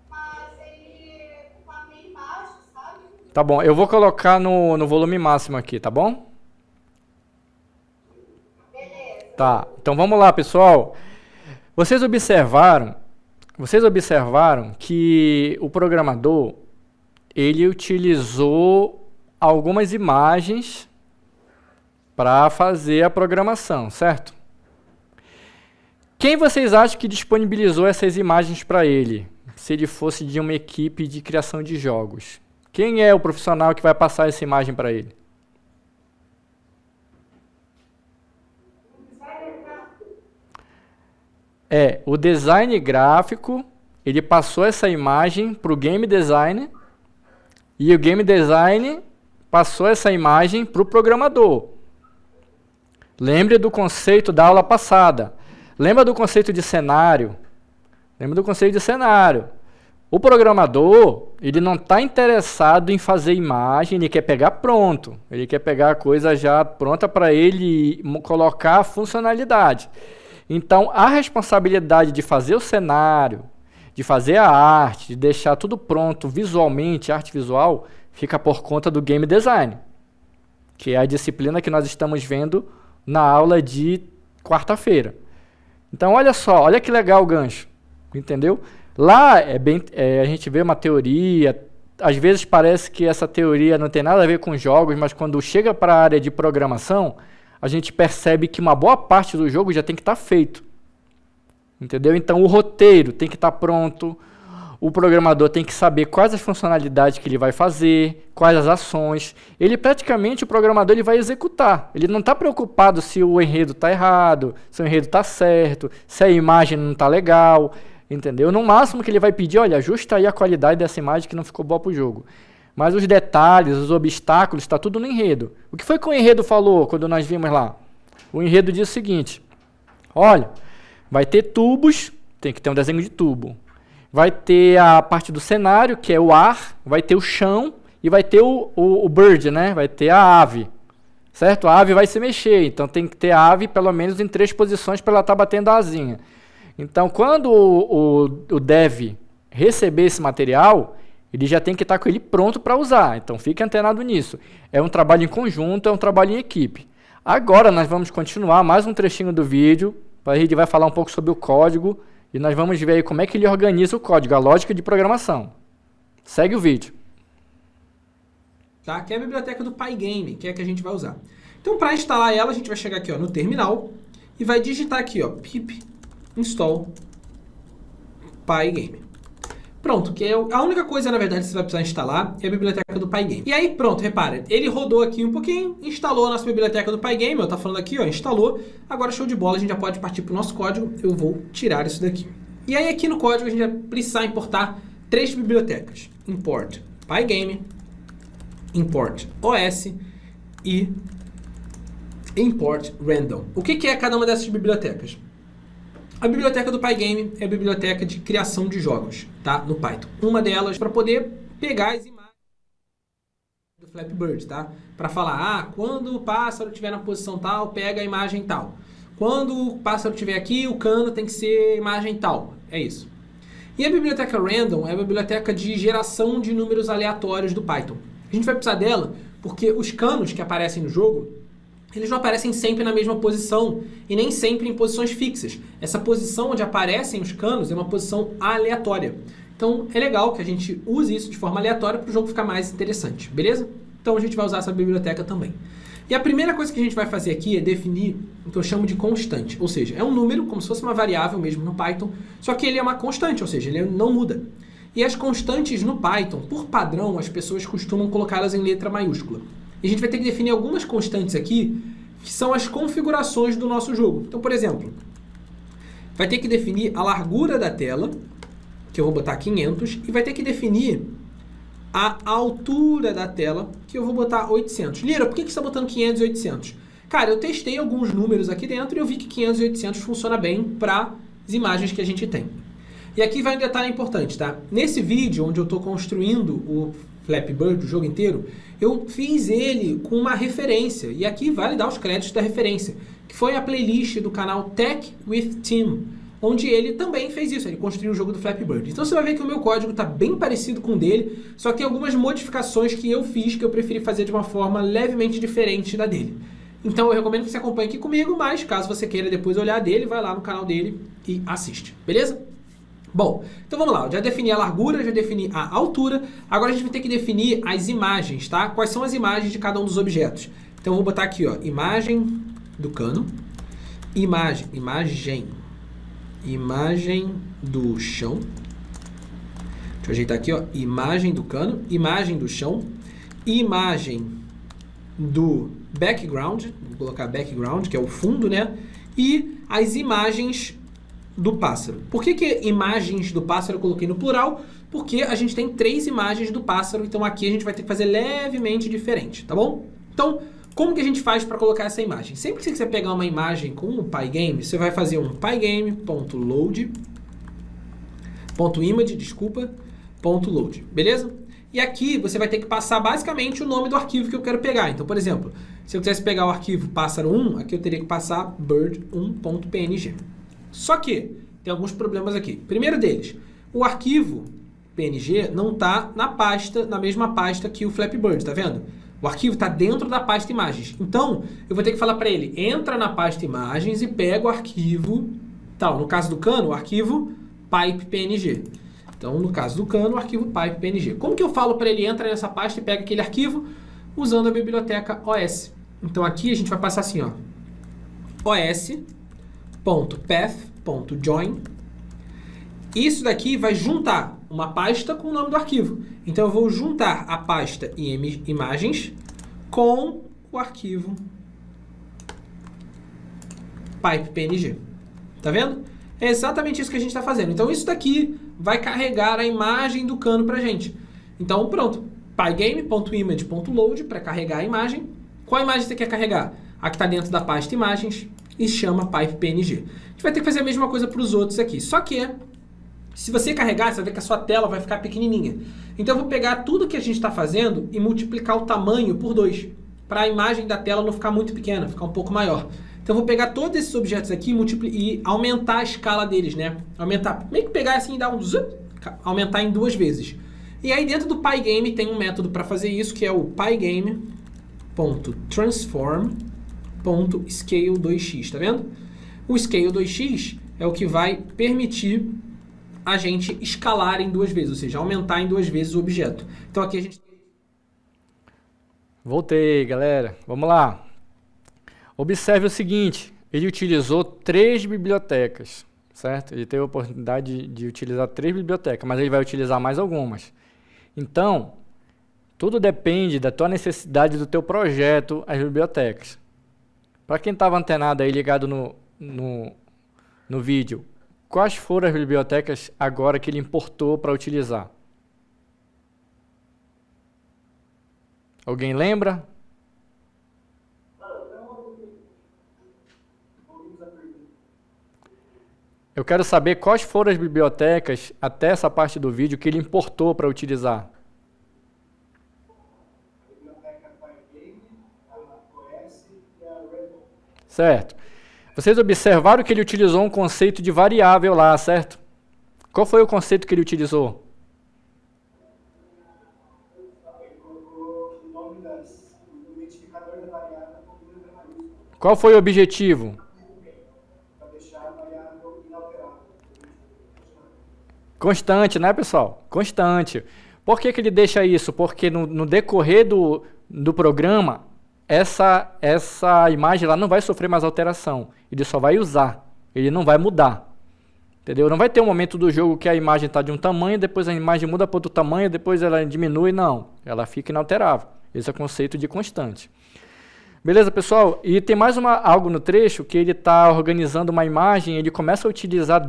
mas ele tá bem baixo, sabe? Tá bom, eu vou colocar no volume máximo aqui, tá bom? Beleza. Tá, então vamos lá, pessoal. Vocês observaram que o programador, ele utilizou algumas imagens para fazer a programação, certo? Quem vocês acham que disponibilizou essas imagens para ele, se ele fosse de uma equipe de criação de jogos? Quem é o profissional que vai passar essa imagem para ele? O design gráfico, ele passou essa imagem para o game designer e o game design passou essa imagem para o programador. Lembre do conceito da aula passada. Lembra do conceito de cenário? O programador, ele não está interessado em fazer imagem, ele quer pegar pronto. Ele quer pegar a coisa já pronta para ele colocar a funcionalidade. Então, a responsabilidade de fazer o cenário, de fazer a arte, de deixar tudo pronto visualmente, arte visual, fica por conta do game design, que é a disciplina que nós estamos vendo na aula de quarta-feira. Então, olha só, olha que legal o gancho, entendeu? Lá a gente vê uma teoria, às vezes parece que essa teoria não tem nada a ver com jogos, mas quando chega para a área de programação, a gente percebe que uma boa parte do jogo já tem que estar feito, entendeu? Então, o roteiro tem que estar pronto, o programador tem que saber quais as funcionalidades que ele vai fazer, quais as ações. O programador ele vai executar. Ele não está preocupado se o enredo está errado, se o enredo está certo, se a imagem não está legal, entendeu? No máximo que ele vai pedir, olha, ajusta aí a qualidade dessa imagem que não ficou boa para o jogo. Mas os detalhes, os obstáculos, está tudo no enredo. O que foi que o enredo falou quando nós vimos lá? O enredo diz o seguinte, olha, vai ter tubos, tem que ter um desenho de tubo. Vai ter a parte do cenário, que é o ar, vai ter o chão e vai ter o bird, né? Vai ter a ave, certo? A ave vai se mexer, então tem que ter a ave pelo menos em 3 posições para ela estar batendo a asinha. Então, quando o dev receber esse material, ele já tem que estar com ele pronto para usar. Então, fique antenado nisso. É um trabalho em conjunto, é um trabalho em equipe. Agora, nós vamos continuar mais um trechinho do vídeo, a gente vai falar um pouco sobre o código, e nós vamos ver aí como é que ele organiza o código, a lógica de programação. Segue o vídeo. Tá? Que é a biblioteca do Pygame, que é a que a gente vai usar. Então, para instalar ela, a gente vai chegar aqui ó, no terminal e vai digitar aqui, ó, pip install Pygame. Pronto, que é a única coisa, na verdade, que você vai precisar instalar é a biblioteca do Pygame. E aí, pronto, repara, ele rodou aqui um pouquinho, instalou a nossa biblioteca do Pygame, ó, tá falando aqui, ó, instalou. Agora, show de bola, a gente já pode partir para o nosso código. Eu vou tirar isso daqui. E aí, aqui no código, a gente vai precisar importar 3 bibliotecas. Import Pygame, import OS e import random. O que é cada uma dessas bibliotecas? A biblioteca do Pygame é a biblioteca de criação de jogos, tá? No Python. Uma delas para poder pegar as imagens do Flappy Bird, tá? Para falar, quando o pássaro estiver na posição tal, pega a imagem tal. Quando o pássaro estiver aqui, o cano tem que ser imagem tal. É isso. E a biblioteca random é a biblioteca de geração de números aleatórios do Python. A gente vai precisar dela porque os canos que aparecem no jogo, eles não aparecem sempre na mesma posição e nem sempre em posições fixas. Essa posição onde aparecem os canos é uma posição aleatória. Então é legal que a gente use isso de forma aleatória para o jogo ficar mais interessante, beleza? Então a gente vai usar essa biblioteca também. E a primeira coisa que a gente vai fazer aqui é definir o que eu chamo de constante, ou seja, é um número, como se fosse uma variável mesmo no Python, só que ele é uma constante, ou seja, ele não muda. E as constantes no Python, por padrão, as pessoas costumam colocá-las em letra maiúscula. E a gente vai ter que definir algumas constantes aqui, que são as configurações do nosso jogo. Então, por exemplo, vai ter que definir a largura da tela, que eu vou botar 500, e vai ter que definir a altura da tela, que eu vou botar 800. Lira, por que você está botando 500 e 800? Cara, eu testei alguns números aqui dentro e eu vi que 500 e 800 funciona bem para as imagens que a gente tem. E aqui vai um detalhe importante, tá? Nesse vídeo, onde eu estou construindo o Flappy Bird, o jogo inteiro, eu fiz ele com uma referência, e aqui vale dar os créditos da referência, que foi a playlist do canal Tech with Tim, onde ele também fez isso, ele construiu o jogo do Flappy Bird. Então você vai ver que o meu código está bem parecido com o dele, só que tem algumas modificações que eu fiz, que eu preferi fazer de uma forma levemente diferente da dele. Então eu recomendo que você acompanhe aqui comigo, mas caso você queira depois olhar dele, vai lá no canal dele e assiste, beleza? Bom, então vamos lá, eu já defini a largura, já defini a altura, agora a gente vai ter que definir as imagens, tá? Quais são as imagens de cada um dos objetos. Então eu vou botar aqui, ó, imagem do cano, imagem do chão, deixa eu ajeitar aqui, ó, imagem do cano, imagem do chão, imagem do background, vou colocar background, que é o fundo, né? E as imagens do pássaro. Por que imagens do pássaro eu coloquei no plural? Porque a gente tem 3 imagens do pássaro, então aqui a gente vai ter que fazer levemente diferente, tá bom? Então, como que a gente faz para colocar essa imagem? Sempre que você pegar uma imagem com um Pygame, você vai fazer um pygame.load, beleza? E aqui você vai ter que passar basicamente o nome do arquivo que eu quero pegar. Então, por exemplo, se eu quisesse pegar o arquivo pássaro1, aqui eu teria que passar bird1.png. Só que tem alguns problemas aqui. Primeiro deles, o arquivo PNG não está na mesma pasta que o Flappy Bird, tá vendo? O arquivo está dentro da pasta imagens. Então, eu vou ter que falar para ele, entra na pasta imagens e pega o arquivo tal. No caso do Cano, o arquivo pipe.png. Então, no caso do Cano, o arquivo pipe.png. Como que eu falo para ele, entra nessa pasta e pega aquele arquivo? Usando a biblioteca OS. Então, aqui a gente vai passar assim, ó, os.path.join. Isso daqui vai juntar uma pasta com o nome do arquivo. Então, eu vou juntar a pasta imagens com o arquivo pipe.png. Tá vendo? É exatamente isso que a gente está fazendo. Então, isso daqui vai carregar a imagem do Cano pra gente. Então, pronto. pygame.image.load para carregar a imagem. Qual imagem você quer carregar? A que está dentro da pasta imagens e chama pipe.png. A gente vai ter que fazer a mesma coisa para os outros aqui. Só que, se você carregar, você vai ver que a sua tela vai ficar pequenininha. Então, eu vou pegar tudo que a gente está fazendo e multiplicar o tamanho por 2. Para a imagem da tela não ficar muito pequena, ficar um pouco maior. Então, eu vou pegar todos esses objetos aqui e aumentar a escala deles, né? Aumentar, meio que pegar assim e dar um zup, aumentar em 2 vezes. E aí, dentro do Pygame, tem um método para fazer isso, que é o pygame.transform.scale2x, tá vendo? O scale2x é o que vai permitir a gente escalar em 2 vezes, ou seja, aumentar em 2 vezes o objeto. Então, aqui a gente... Voltei, galera. Vamos lá. Observe o seguinte, ele utilizou 3 bibliotecas, certo? Ele teve a oportunidade de utilizar 3 bibliotecas, mas ele vai utilizar mais algumas. Então, tudo depende da tua necessidade do teu projeto, as bibliotecas. Para quem estava antenado aí, ligado no vídeo, quais foram as bibliotecas agora que ele importou para utilizar? Alguém lembra? Eu quero saber quais foram as bibliotecas, até essa parte do vídeo, que ele importou para utilizar. A biblioteca Pygame, a OS e a Redmond. Certo. Vocês observaram que ele utilizou um conceito de variável lá, certo? Qual foi o conceito que ele utilizou? Ele colocou o nome do identificador da variável como letra maiúscula, Qual foi o objetivo? para deixar a variável inalterável. Constante, né, pessoal? Constante. Por que que ele deixa isso? Porque no decorrer do programa, essa imagem lá não vai sofrer mais alteração. Ele só vai usar. Ele não vai mudar. Entendeu? Não vai ter um momento do jogo que a imagem está de um tamanho, depois a imagem muda para outro tamanho, depois ela diminui. Não. Ela fica inalterável. Esse é o conceito de constante. Beleza, pessoal? E tem mais algo no trecho que ele está organizando uma imagem, ele começa a utilizar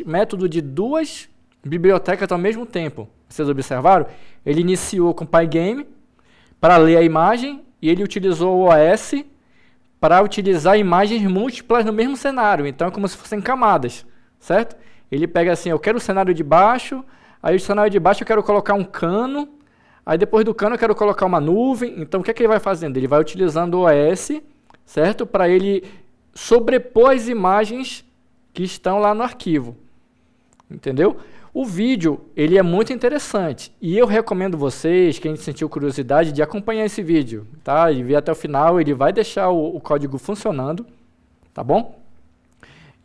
método de 2 bibliotecas ao mesmo tempo. Vocês observaram? Ele iniciou com Pygame para ler a imagem e ele utilizou o OS para utilizar imagens múltiplas no mesmo cenário. Então é como se fossem camadas, certo? Ele pega assim, eu quero o cenário de baixo, aí o cenário de baixo eu quero colocar um cano, aí depois do cano eu quero colocar uma nuvem. Então o que é que ele vai fazendo? Ele vai utilizando o OS, certo? Para ele sobrepor as imagens que estão lá no arquivo. Entendeu? O vídeo, ele é muito interessante e eu recomendo vocês, quem sentiu curiosidade, de acompanhar esse vídeo, tá? E ver até o final, ele vai deixar o código funcionando, tá bom?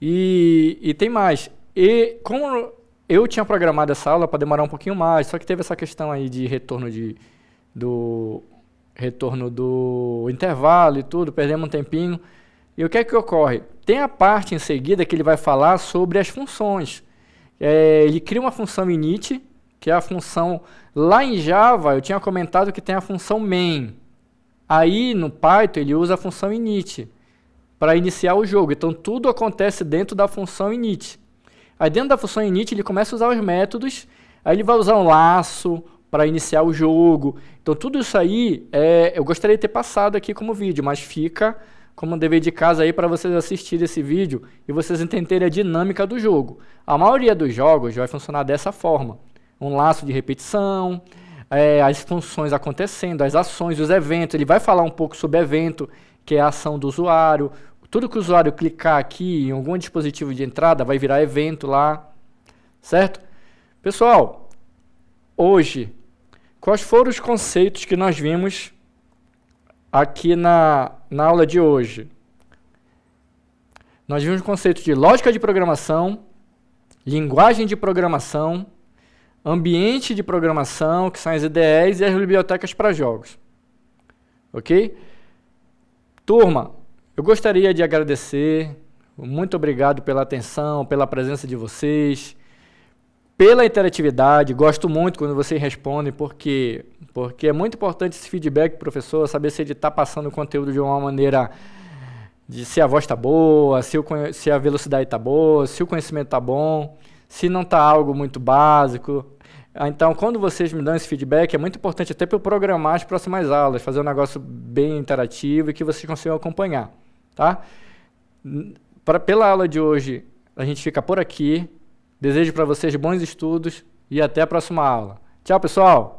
E tem mais. E como eu tinha programado essa aula para demorar um pouquinho mais, só que teve essa questão aí de retorno do intervalo e tudo, perdemos um tempinho. E o que é que ocorre? Tem a parte em seguida que ele vai falar sobre as funções. Ele cria uma função init, que é a função... Lá em Java, eu tinha comentado que tem a função main. Aí, no Python, ele usa a função init para iniciar o jogo. Então, tudo acontece dentro da função init. Aí, dentro da função init, ele começa a usar os métodos. Aí, ele vai usar um laço para iniciar o jogo. Então, tudo isso aí, eu gostaria de ter passado aqui como vídeo, mas fica como dever de casa aí para vocês assistirem esse vídeo e vocês entenderem a dinâmica do jogo. A maioria dos jogos vai funcionar dessa forma. Um laço de repetição, as funções acontecendo, as ações, os eventos. Ele vai falar um pouco sobre evento, que é a ação do usuário. Tudo que o usuário clicar aqui em algum dispositivo de entrada vai virar evento lá, certo? Pessoal, hoje, quais foram os conceitos que nós vimos aqui na aula de hoje, nós vimos o conceito de lógica de programação, linguagem de programação, ambiente de programação, que são as IDEs e as bibliotecas para jogos. Ok? Turma, eu gostaria de agradecer, muito obrigado pela atenção, pela presença de vocês, pela interatividade. Gosto muito quando vocês respondem, porque é muito importante esse feedback, professor, saber se ele está passando o conteúdo de uma maneira de se a voz está boa, se a velocidade está boa, se o conhecimento está bom, se não está algo muito básico. Então, quando vocês me dão esse feedback, é muito importante até para eu programar as próximas aulas, fazer um negócio bem interativo e que vocês consigam acompanhar. Tá? Pela aula de hoje, a gente fica por aqui. Desejo para vocês bons estudos e até a próxima aula. Tchau, pessoal!